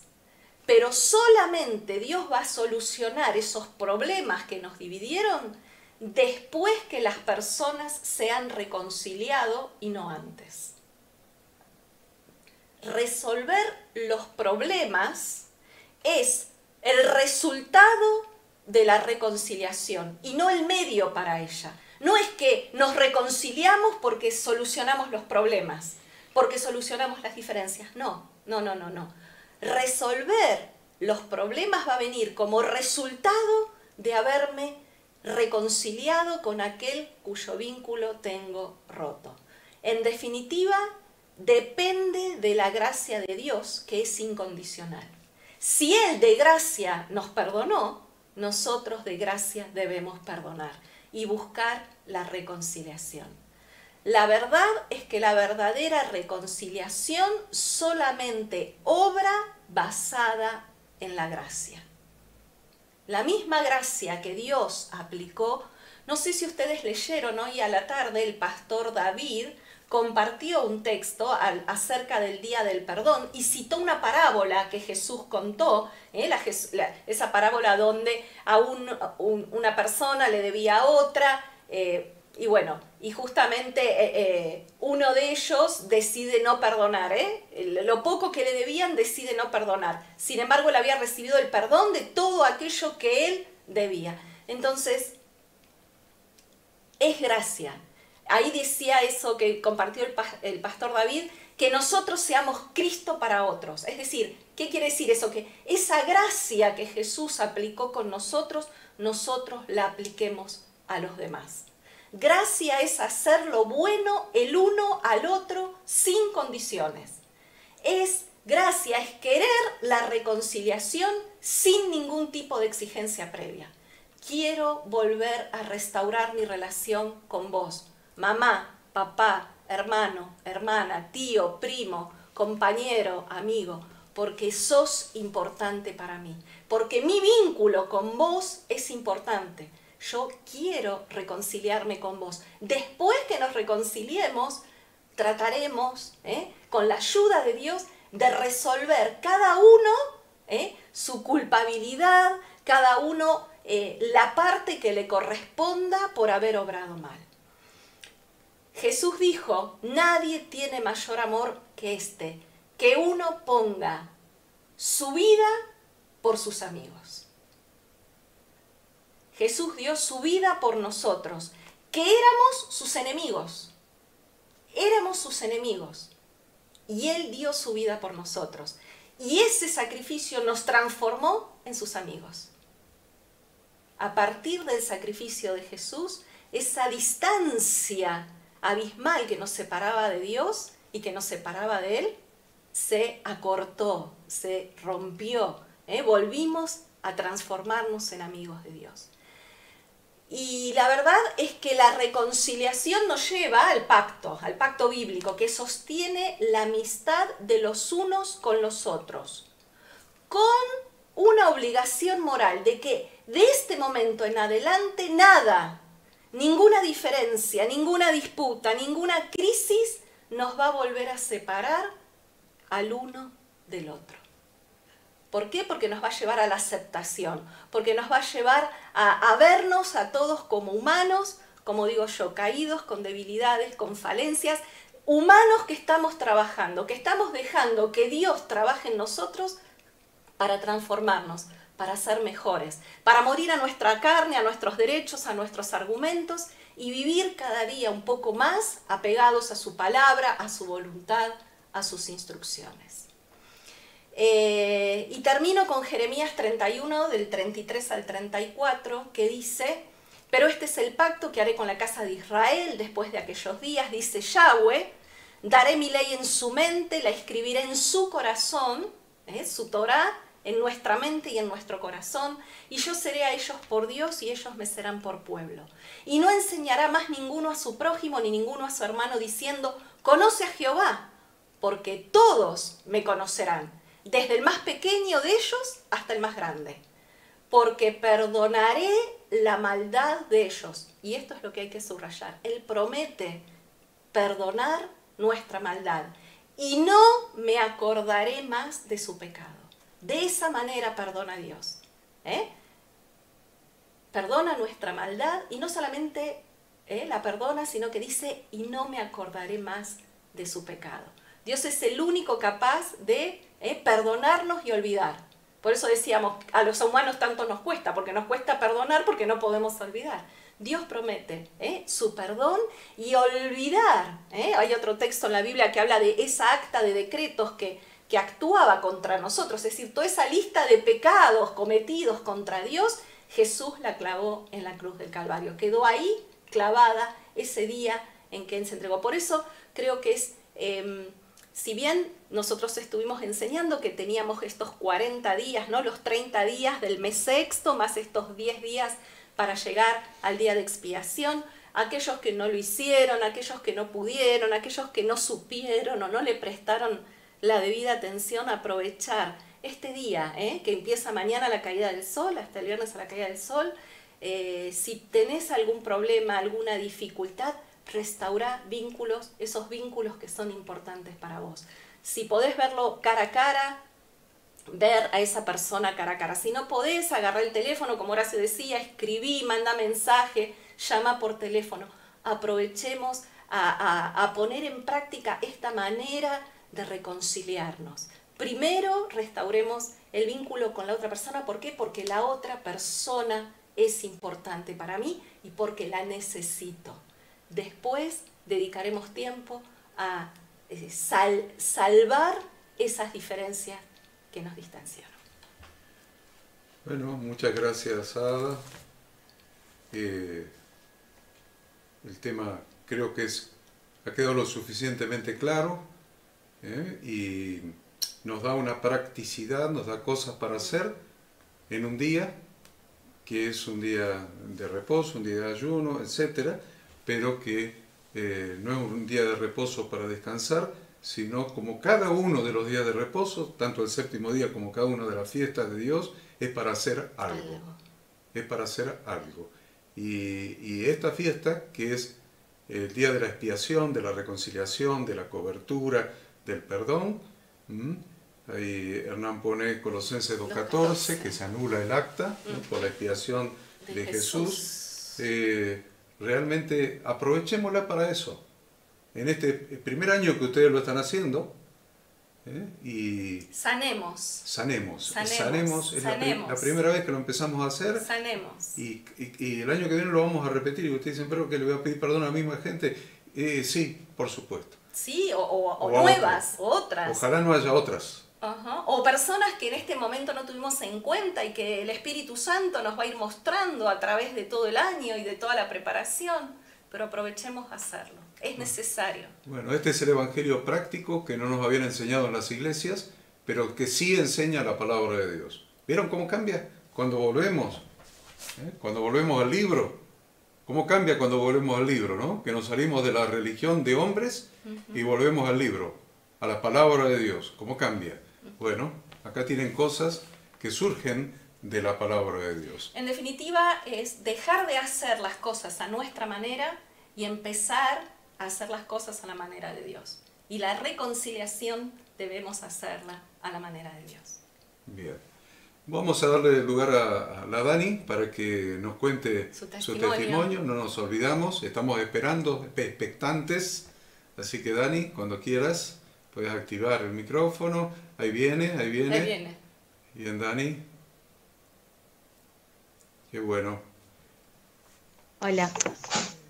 pero solamente Dios va a solucionar esos problemas que nos dividieron después que las personas se han reconciliado y no antes. Resolver los problemas es el resultado de la reconciliación y no el medio para ella. No es que nos reconciliamos porque solucionamos los problemas, porque solucionamos las diferencias. No. Resolver los problemas va a venir como resultado de haberme reconciliado con aquel cuyo vínculo tengo roto. En definitiva, depende de la gracia de Dios, que es incondicional. Si Él de gracia nos perdonó, nosotros de gracia debemos perdonar y buscar la reconciliación. La verdad es que la verdadera reconciliación solamente obra basada en la gracia. La misma gracia que Dios aplicó, no sé si ustedes leyeron hoy a la tarde, el pastor David compartió un texto acerca del Día del Perdón y citó una parábola que Jesús contó, esa parábola donde a una persona le debía a otra, y justamente uno de ellos decide no perdonar, lo poco que le debían decide no perdonar. Sin embargo, él había recibido el perdón de todo aquello que él debía. Entonces, es gracia. Ahí decía eso que compartió el pastor David, que nosotros seamos Cristo para otros. Es decir, ¿qué quiere decir eso? Que esa gracia que Jesús aplicó con nosotros, nosotros la apliquemos a los demás. Gracia es hacer lo bueno el uno al otro sin condiciones. Gracia es querer la reconciliación sin ningún tipo de exigencia previa. Quiero volver a restaurar mi relación con vos. Mamá, papá, hermano, hermana, tío, primo, compañero, amigo, porque sos importante para mí, porque mi vínculo con vos es importante. Yo quiero reconciliarme con vos. Después que nos reconciliemos, trataremos, con la ayuda de Dios, de resolver cada uno su culpabilidad, cada uno la parte que le corresponda por haber obrado mal. Jesús dijo, nadie tiene mayor amor que este, que uno ponga su vida por sus amigos. Jesús dio su vida por nosotros, que éramos sus enemigos. Éramos sus enemigos. Y Él dio su vida por nosotros. Y ese sacrificio nos transformó en sus amigos. A partir del sacrificio de Jesús, esa distancia abismal que nos separaba de Dios y que nos separaba de Él, se acortó, se rompió. Volvimos a transformarnos en amigos de Dios. Y la verdad es que la reconciliación nos lleva al pacto bíblico, que sostiene la amistad de los unos con los otros, con una obligación moral de que de este momento en adelante nada, ninguna diferencia, ninguna disputa, ninguna crisis nos va a volver a separar al uno del otro. ¿Por qué? Porque nos va a llevar a la aceptación, porque nos va a llevar a vernos a todos como humanos, como digo yo, caídos, con debilidades, con falencias, humanos que estamos trabajando, que estamos dejando que Dios trabaje en nosotros para transformarnos, para ser mejores, para morir a nuestra carne, a nuestros derechos, a nuestros argumentos y vivir cada día un poco más apegados a su palabra, a su voluntad, a sus instrucciones. Y termino con Jeremías 31, del 33 al 34, que dice: pero este es el pacto que haré con la casa de Israel después de aquellos días, dice Yahweh, daré mi ley en su mente, la escribiré en su corazón, su Torá, en nuestra mente y en nuestro corazón, y yo seré a ellos por Dios y ellos me serán por pueblo. Y no enseñará más ninguno a su prójimo ni ninguno a su hermano diciendo, conoce a Jehová, porque todos me conocerán, desde el más pequeño de ellos hasta el más grande, porque perdonaré la maldad de ellos. Y esto es lo que hay que subrayar. Él promete perdonar nuestra maldad y no me acordaré más de su pecado. De esa manera perdona Dios. Perdona nuestra maldad y no solamente la perdona, sino que dice, y no me acordaré más de su pecado. Dios es el único capaz de perdonarnos y olvidar. Por eso decíamos, a los humanos tanto nos cuesta, porque nos cuesta perdonar porque no podemos olvidar. Dios promete su perdón y olvidar. Hay otro texto en la Biblia que habla de esa acta de decretos que actuaba contra nosotros, es decir, toda esa lista de pecados cometidos contra Dios, Jesús la clavó en la cruz del Calvario. Quedó ahí clavada ese día en que Él se entregó. Por eso creo que es, si bien nosotros estuvimos enseñando que teníamos estos 40 días, ¿no? Los 30 días del mes sexto, más estos 10 días para llegar al día de expiación, aquellos que no lo hicieron, aquellos que no pudieron, aquellos que no supieron o no le prestaron la debida atención, a aprovechar este día, que empieza mañana a la caída del sol, hasta el viernes a la caída del sol. Si tenés algún problema, alguna dificultad, restaurá vínculos, esos vínculos que son importantes para vos. Si podés verlo cara a cara, ver a esa persona cara a cara. Si no podés, agarrar el teléfono, como Horacio decía, escribí, manda mensaje, llama por teléfono. Aprovechemos a poner en práctica esta manera de reconciliarnos. Primero restauremos el vínculo con la otra persona. ¿Por qué? Porque la otra persona es importante para mí y porque la necesito. Después dedicaremos tiempo a salvar esas diferencias que nos distanciaron. Bueno, muchas gracias, Ada. El tema creo que ha quedado lo suficientemente claro. Y nos da una practicidad, nos da cosas para hacer en un día, que es un día de reposo, un día de ayuno, etc., pero que no es un día de reposo para descansar, sino como cada uno de los días de reposo, tanto el séptimo día como cada una de las fiestas de Dios, es para hacer algo. Es para hacer algo. Y esta fiesta, que es el día de la expiación, de la reconciliación, de la cobertura, del perdón. Ahí Hernán pone Colosenses 2:14, que se anula el acta por la expiación de Jesús. Realmente aprovechémosla para eso. En este primer año que ustedes lo están haciendo, y sanemos. Es la primera vez que lo empezamos a hacer. Sanemos. Y el año que viene lo vamos a repetir. Y ustedes dicen, pero que le voy a pedir perdón a la misma gente. Sí, por supuesto. Sí, o nuevas, otras. Ojalá no haya otras. O personas que en este momento no tuvimos en cuenta y que el Espíritu Santo nos va a ir mostrando a través de todo el año y de toda la preparación, pero aprovechemos a hacerlo. Es necesario. Bueno, este es el Evangelio práctico que no nos habían enseñado en las iglesias, pero que sí enseña la palabra de Dios. ¿Vieron cómo cambia cuando volvemos? Cuando volvemos al libro. ¿Cómo cambia cuando volvemos al libro, no? Que nos salimos de la religión de hombres y volvemos al libro, a la palabra de Dios. ¿Cómo cambia? Bueno, acá tienen cosas que surgen de la palabra de Dios. En definitiva, es dejar de hacer las cosas a nuestra manera y empezar a hacer las cosas a la manera de Dios. Y la reconciliación debemos hacerla a la manera de Dios. Bien. Vamos a darle lugar a la Dani para que nos cuente Su su testimonio. testimonio. No nos olvidamos, estamos esperando, expectantes. Así que Dani, cuando quieras, puedes activar el micrófono. Ahí viene, ahí viene. Ahí viene. Bien, Dani. Qué bueno. Hola,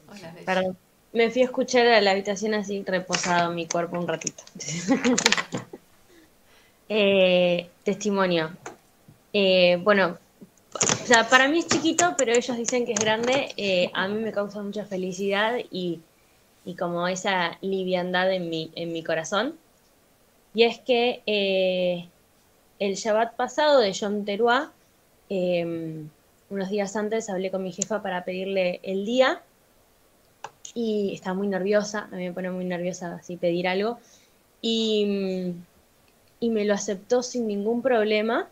Hola, Bella. perdón. Me fui a escuchar a la habitación así reposado mi cuerpo un ratito. Testimonio. Bueno, o sea, para mí es chiquito, pero ellos dicen que es grande. A mí me causa mucha felicidad y como esa liviandad en mi corazón. Y es que el Shabbat pasado de Yom Teruah, unos días antes hablé con mi jefa para pedirle el día y estaba muy nerviosa, a mí me pone muy nerviosa así pedir algo, y, y me lo aceptó sin ningún problema.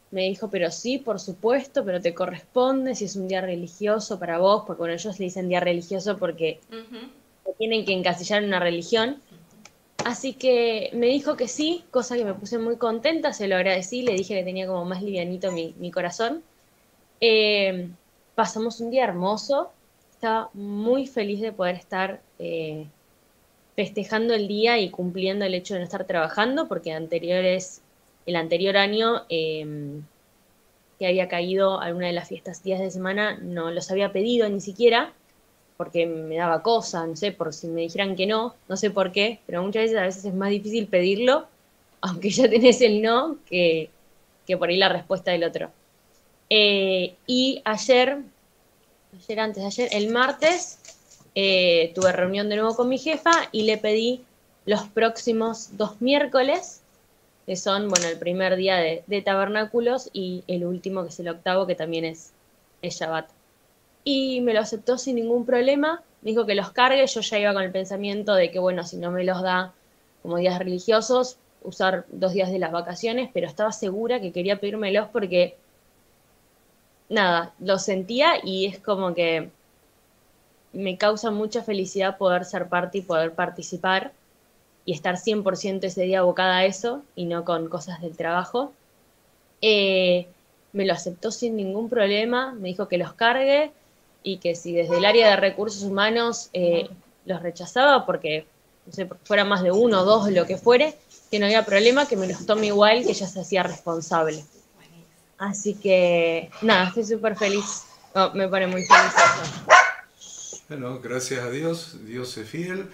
Me dijo, pero sí, por supuesto, pero te corresponde si es un día religioso para vos, porque bueno, ellos le dicen día religioso porque Ujú. tienen que encasillar en una religión. Así que me dijo que sí, cosa que me puse muy contenta, se lo agradecí, le dije que tenía como más livianito mi corazón. Eh, Pasamos un día hermoso, estaba muy feliz de poder estar festejando el día y cumpliendo el hecho de no estar trabajando, porque el anterior año que había caído alguna de las fiestas días de semana, no los había pedido ni siquiera, porque me daba cosa, no sé, por si me dijeran que no, no sé por qué, pero muchas veces a veces es más difícil pedirlo, aunque ya tenés el no, que por ahí la respuesta del otro. Y antes de ayer, el martes, tuve reunión de nuevo con mi jefa y le pedí los próximos 2 miércoles, que son, bueno, el primer día de tabernáculos y el último, que es el octavo, que también es Shabbat. Y me lo aceptó sin ningún problema, me dijo que los cargue, yo ya iba con el pensamiento de que, bueno, si no me los da como días religiosos, usar 2 días de las vacaciones, pero estaba segura que quería pedírmelos porque, nada, lo sentía y es como que me causa mucha felicidad poder ser parte y poder participar y estar 100% ese día abocada a eso y no con cosas del trabajo. Me lo aceptó sin ningún problema, me dijo que los cargue y que si desde el área de recursos humanos los rechazaba porque, no sé, porque fuera más de uno o dos o lo que fuere, que no había problema, que me los tome igual, que ella se hacía responsable. Buenísimo. Así que, nada, estoy súper feliz. Oh, me pone muy feliz eso. Bueno, gracias a Dios, Dios es fiel.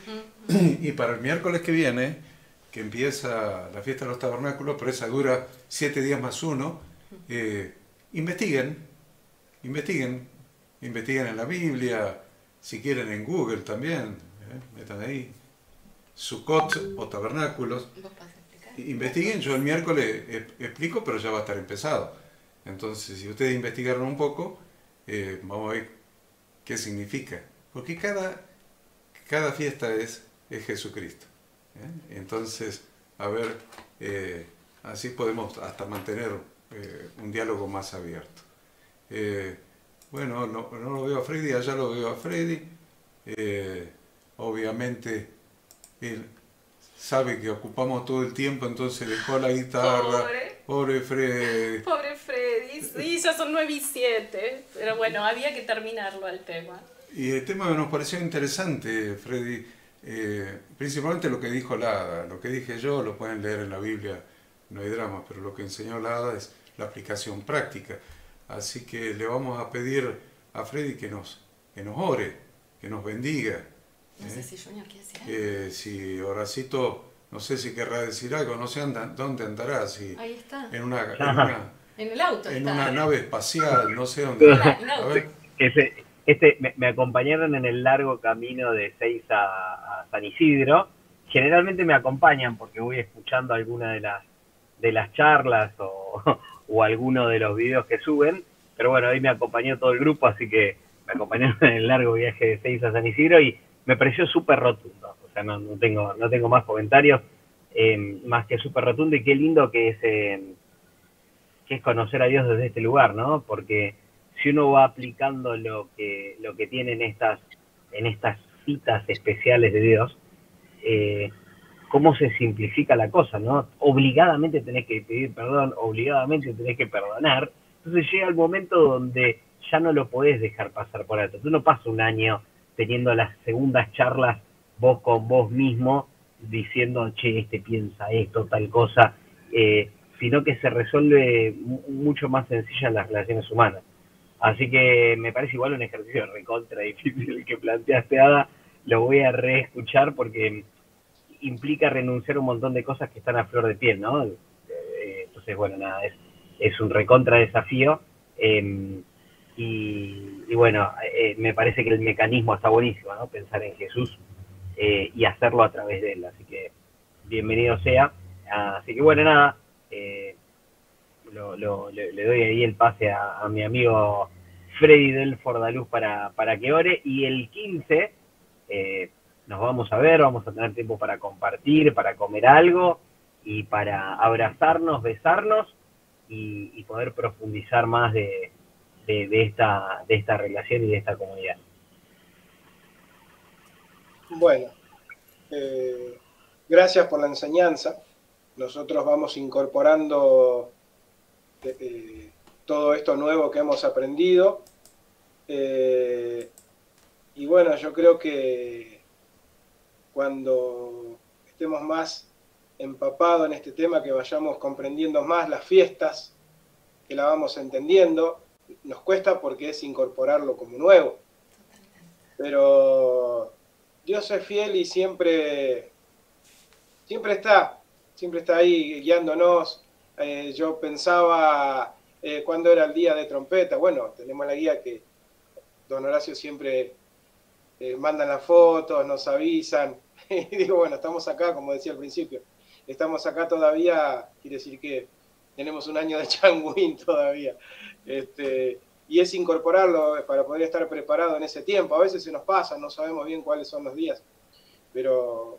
Ujú. Y para el miércoles que viene, que empieza la fiesta de los tabernáculos, pero esa dura 7 días más uno, investiguen, investiguen, investiguen en la Biblia, si quieren en Google también, metan ahí, Sukkot o tabernáculos. ¿Vos podés explicar? Investiguen, yo el miércoles explico, pero ya va a estar empezado. Entonces, si ustedes investigaron un poco, vamos a ver qué significa. Porque cada fiesta es Jesucristo. Entonces, a ver, así podemos hasta mantener un diálogo más abierto. Bueno, no lo veo a Freddy, allá lo veo a Freddy. Obviamente, él sabe que ocupamos todo el tiempo, entonces dejó la guitarra. Pobre Freddy. Pobre Freddy, sí, ya son 9:07, pero bueno, había que terminarlo al tema. Y el tema nos pareció interesante, Freddy, principalmente lo que dijo Lada, lo que dije yo lo pueden leer en la Biblia, no hay drama, pero lo que enseñó Lada es la aplicación práctica. Así que le vamos a pedir a Freddy que nos ore, que nos bendiga. No sé si Junior quiere decir algo. Si Horacito, no sé si querrá decir algo, no sé dónde andará, si Ahí está. en una En el auto en está. una nave espacial, no sé dónde. A ver. Me acompañaron en el largo camino de Seiza a San Isidro. Generalmente me acompañan porque voy escuchando alguna de las charlas o alguno de los videos que suben, pero bueno, hoy me acompañó todo el grupo, así que me acompañaron en el largo viaje de Seiza a San Isidro y me pareció súper rotundo. O sea, no tengo más comentarios, más que súper rotundo, y qué lindo que es conocer a Dios desde este lugar, ¿no? Porque si uno va aplicando lo que tiene en estas citas especiales de Dios, cómo se simplifica la cosa, ¿no? Obligadamente tenés que pedir perdón, obligadamente tenés que perdonar. Entonces llega el momento donde ya no lo podés dejar pasar por alto. Tú no pasas un año teniendo las segundas charlas vos con vos mismo, diciendo, che, este piensa esto, tal cosa, sino que se resuelve mucho más sencilla en las relaciones humanas. Así que me parece igual un ejercicio recontra difícil el que planteaste, Ada. Lo voy a reescuchar porque implica renunciar a un montón de cosas que están a flor de piel, ¿no? Entonces, bueno, nada, es un recontra desafío. Y bueno, me parece que el mecanismo está buenísimo, ¿no? Pensar en Jesús y hacerlo a través de él. Así que bienvenido sea. Así que bueno, nada, le doy ahí el pase a mi amigo Freddy del Fordaluz para que ore. Y el 15 nos vamos a ver, vamos a tener tiempo para compartir, para comer algo y para abrazarnos, besarnos y poder profundizar más de esta relación y de esta comunidad. Bueno, gracias por la enseñanza. Nosotros vamos incorporando todo esto nuevo que hemos aprendido. Y bueno, yo creo que cuando estemos más empapados en este tema, que vayamos comprendiendo más las fiestas, que la vamos entendiendo, nos cuesta porque es incorporarlo como nuevo. Pero Dios es fiel y siempre está ahí guiándonos. Yo pensaba cuándo era el día de trompeta. Bueno, tenemos la guía que don Horacio siempre mandan las fotos, nos avisan. Y digo, bueno, estamos acá, como decía al principio. Estamos acá todavía, quiere decir que tenemos un año de Changuín todavía. Y es incorporarlo para poder estar preparado en ese tiempo. A veces se nos pasa, no sabemos bien cuáles son los días. Pero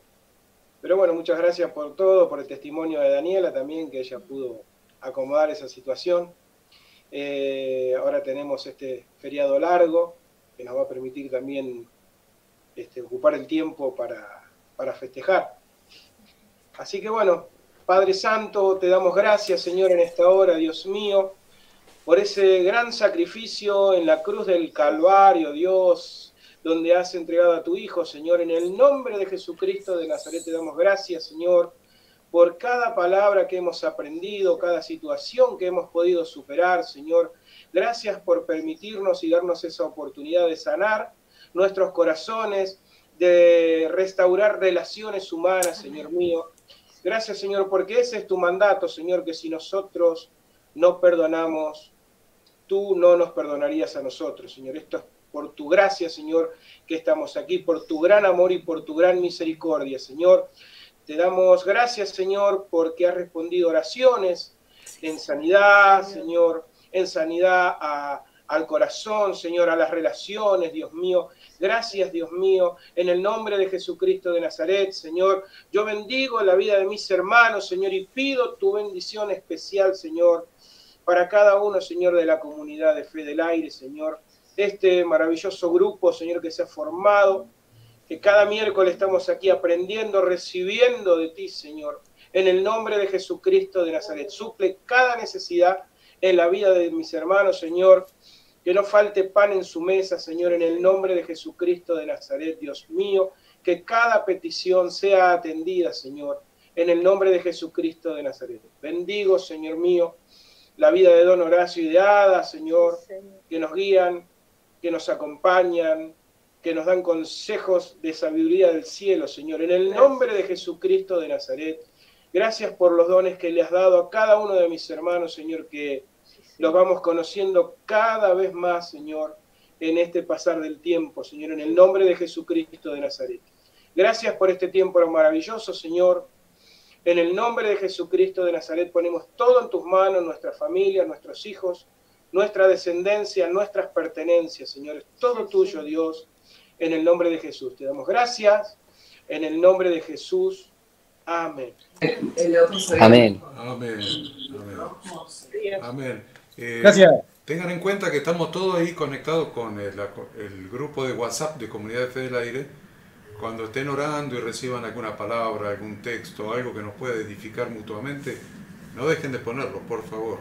bueno, muchas gracias por todo, por el testimonio de Daniela también, que ella pudo acomodar esa situación. Ahora tenemos este feriado largo, que nos va a permitir también ocupar el tiempo para festejar. Así que bueno, Padre Santo, te damos gracias, Señor, en esta hora, Dios mío, por ese gran sacrificio en la cruz del Calvario, Dios, donde has entregado a tu Hijo, Señor. En el nombre de Jesucristo de Nazaret te damos gracias, Señor, por cada palabra que hemos aprendido, cada situación que hemos podido superar, Señor. Gracias por permitirnos y darnos esa oportunidad de sanar nuestros corazones, de restaurar relaciones humanas, Señor mío. Gracias, Señor, porque ese es tu mandato, Señor, que si nosotros no perdonamos, tú no nos perdonarías a nosotros, Señor. Esto es por tu gracia, Señor, que estamos aquí, por tu gran amor y por tu gran misericordia, Señor. Te damos gracias, Señor, porque has respondido oraciones en sanidad, Señor, en sanidad al corazón, Señor, a las relaciones, Dios mío. Gracias, Dios mío, en el nombre de Jesucristo de Nazaret, Señor. Yo bendigo la vida de mis hermanos, Señor, y pido tu bendición especial, Señor, para cada uno, Señor, de la comunidad de Fe del Aire, Señor. Este maravilloso grupo, Señor, que se ha formado, que cada miércoles estamos aquí aprendiendo, recibiendo de ti, Señor. En el nombre de Jesucristo de Nazaret, suple cada necesidad en la vida de mis hermanos, Señor. Que no falte pan en su mesa, Señor, en el nombre de Jesucristo de Nazaret, Dios mío. Que cada petición sea atendida, Señor, en el nombre de Jesucristo de Nazaret. Bendigo, Señor mío, la vida de don Horacio y de Ada, Señor, que nos guían, que nos acompañan, que nos dan consejos de sabiduría del cielo, Señor, en el nombre de Jesucristo de Nazaret. Gracias por los dones que le has dado a cada uno de mis hermanos, Señor, que los vamos conociendo cada vez más, Señor, en este pasar del tiempo, Señor, en el nombre de Jesucristo de Nazaret. Gracias por este tiempo maravilloso, Señor. En el nombre de Jesucristo de Nazaret ponemos todo en tus manos, nuestra familia, nuestros hijos, nuestra descendencia, nuestras pertenencias, Señor. Es todo tuyo, Dios, en el nombre de Jesús. Te damos gracias, en el nombre de Jesús. Amén. Amén. Amén. Amén. Gracias. Tengan en cuenta que estamos todos ahí conectados con el grupo de WhatsApp de Comunidad de Fe del Aire, cuando estén orando y reciban alguna palabra, algún texto, algo que nos pueda edificar mutuamente, no dejen de ponerlo, por favor.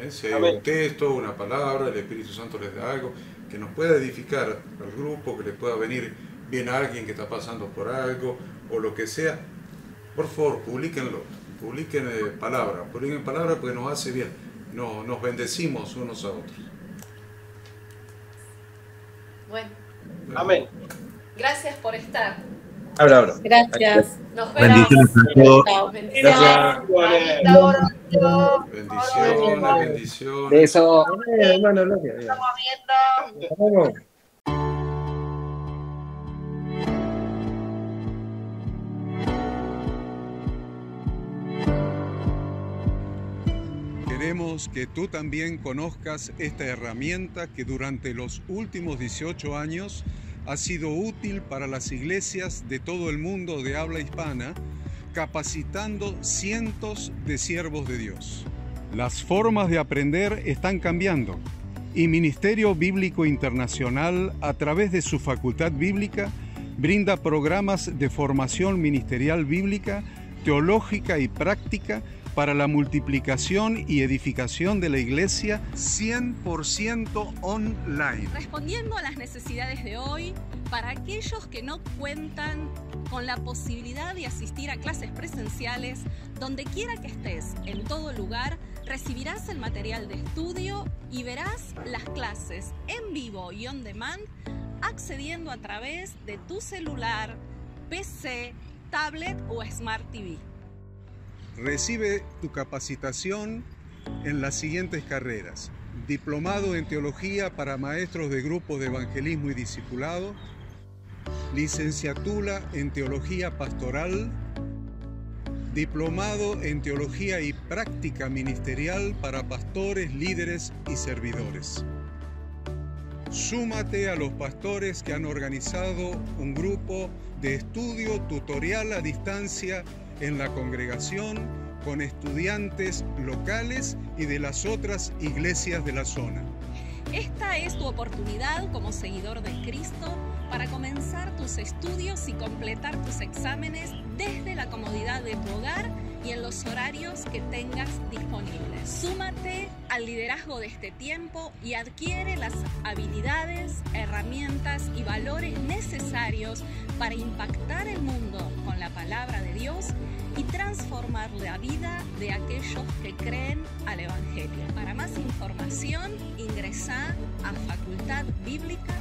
Si hay Amén. un texto, una palabra, el Espíritu Santo les da algo que nos pueda edificar al grupo, que le pueda venir bien a alguien que está pasando por algo, o lo que sea, por favor, publíquenlo, publiquen palabra porque nos hace bien, nos bendecimos unos a otros. Bueno, Amén. gracias por estar. Abra. Gracias. Nos vemos. Bendiciones a todos. Chao. Bendiciones. Gracias. Bendiciones. Beso. Hermano, gracias. Estamos viendo. Queremos que tú también conozcas esta herramienta que durante los últimos 18 años ha sido útil para las iglesias de todo el mundo de habla hispana, capacitando cientos de siervos de Dios. Las formas de aprender están cambiando y Ministerio Bíblico Internacional, a través de su facultad bíblica, brinda programas de formación ministerial bíblica, teológica y práctica para la multiplicación y edificación de la iglesia 100% online. Respondiendo a las necesidades de hoy, para aquellos que no cuentan con la posibilidad de asistir a clases presenciales, donde quiera que estés, en todo lugar, recibirás el material de estudio y verás las clases en vivo y on demand, accediendo a través de tu celular, PC, tablet o Smart TV. Recibe tu capacitación en las siguientes carreras: diplomado en teología para maestros de grupos de evangelismo y discipulado, licenciatura en teología pastoral, diplomado en teología y práctica ministerial para pastores, líderes y servidores. Súmate a los pastores que han organizado un grupo de estudio tutorial a distancia en la congregación con estudiantes locales y de las otras iglesias de la zona. Esta es tu oportunidad como seguidor de Cristo para comenzar tus estudios y completar tus exámenes desde la comodidad de tu hogar y en los horarios que tengas disponibles. Súmate al liderazgo de este tiempo y adquiere las habilidades, herramientas y valores necesarios para impactar el mundo con la palabra de Dios y transformar la vida de aquellos que creen al Evangelio. Para más información, ingresá a Facultad Bíblica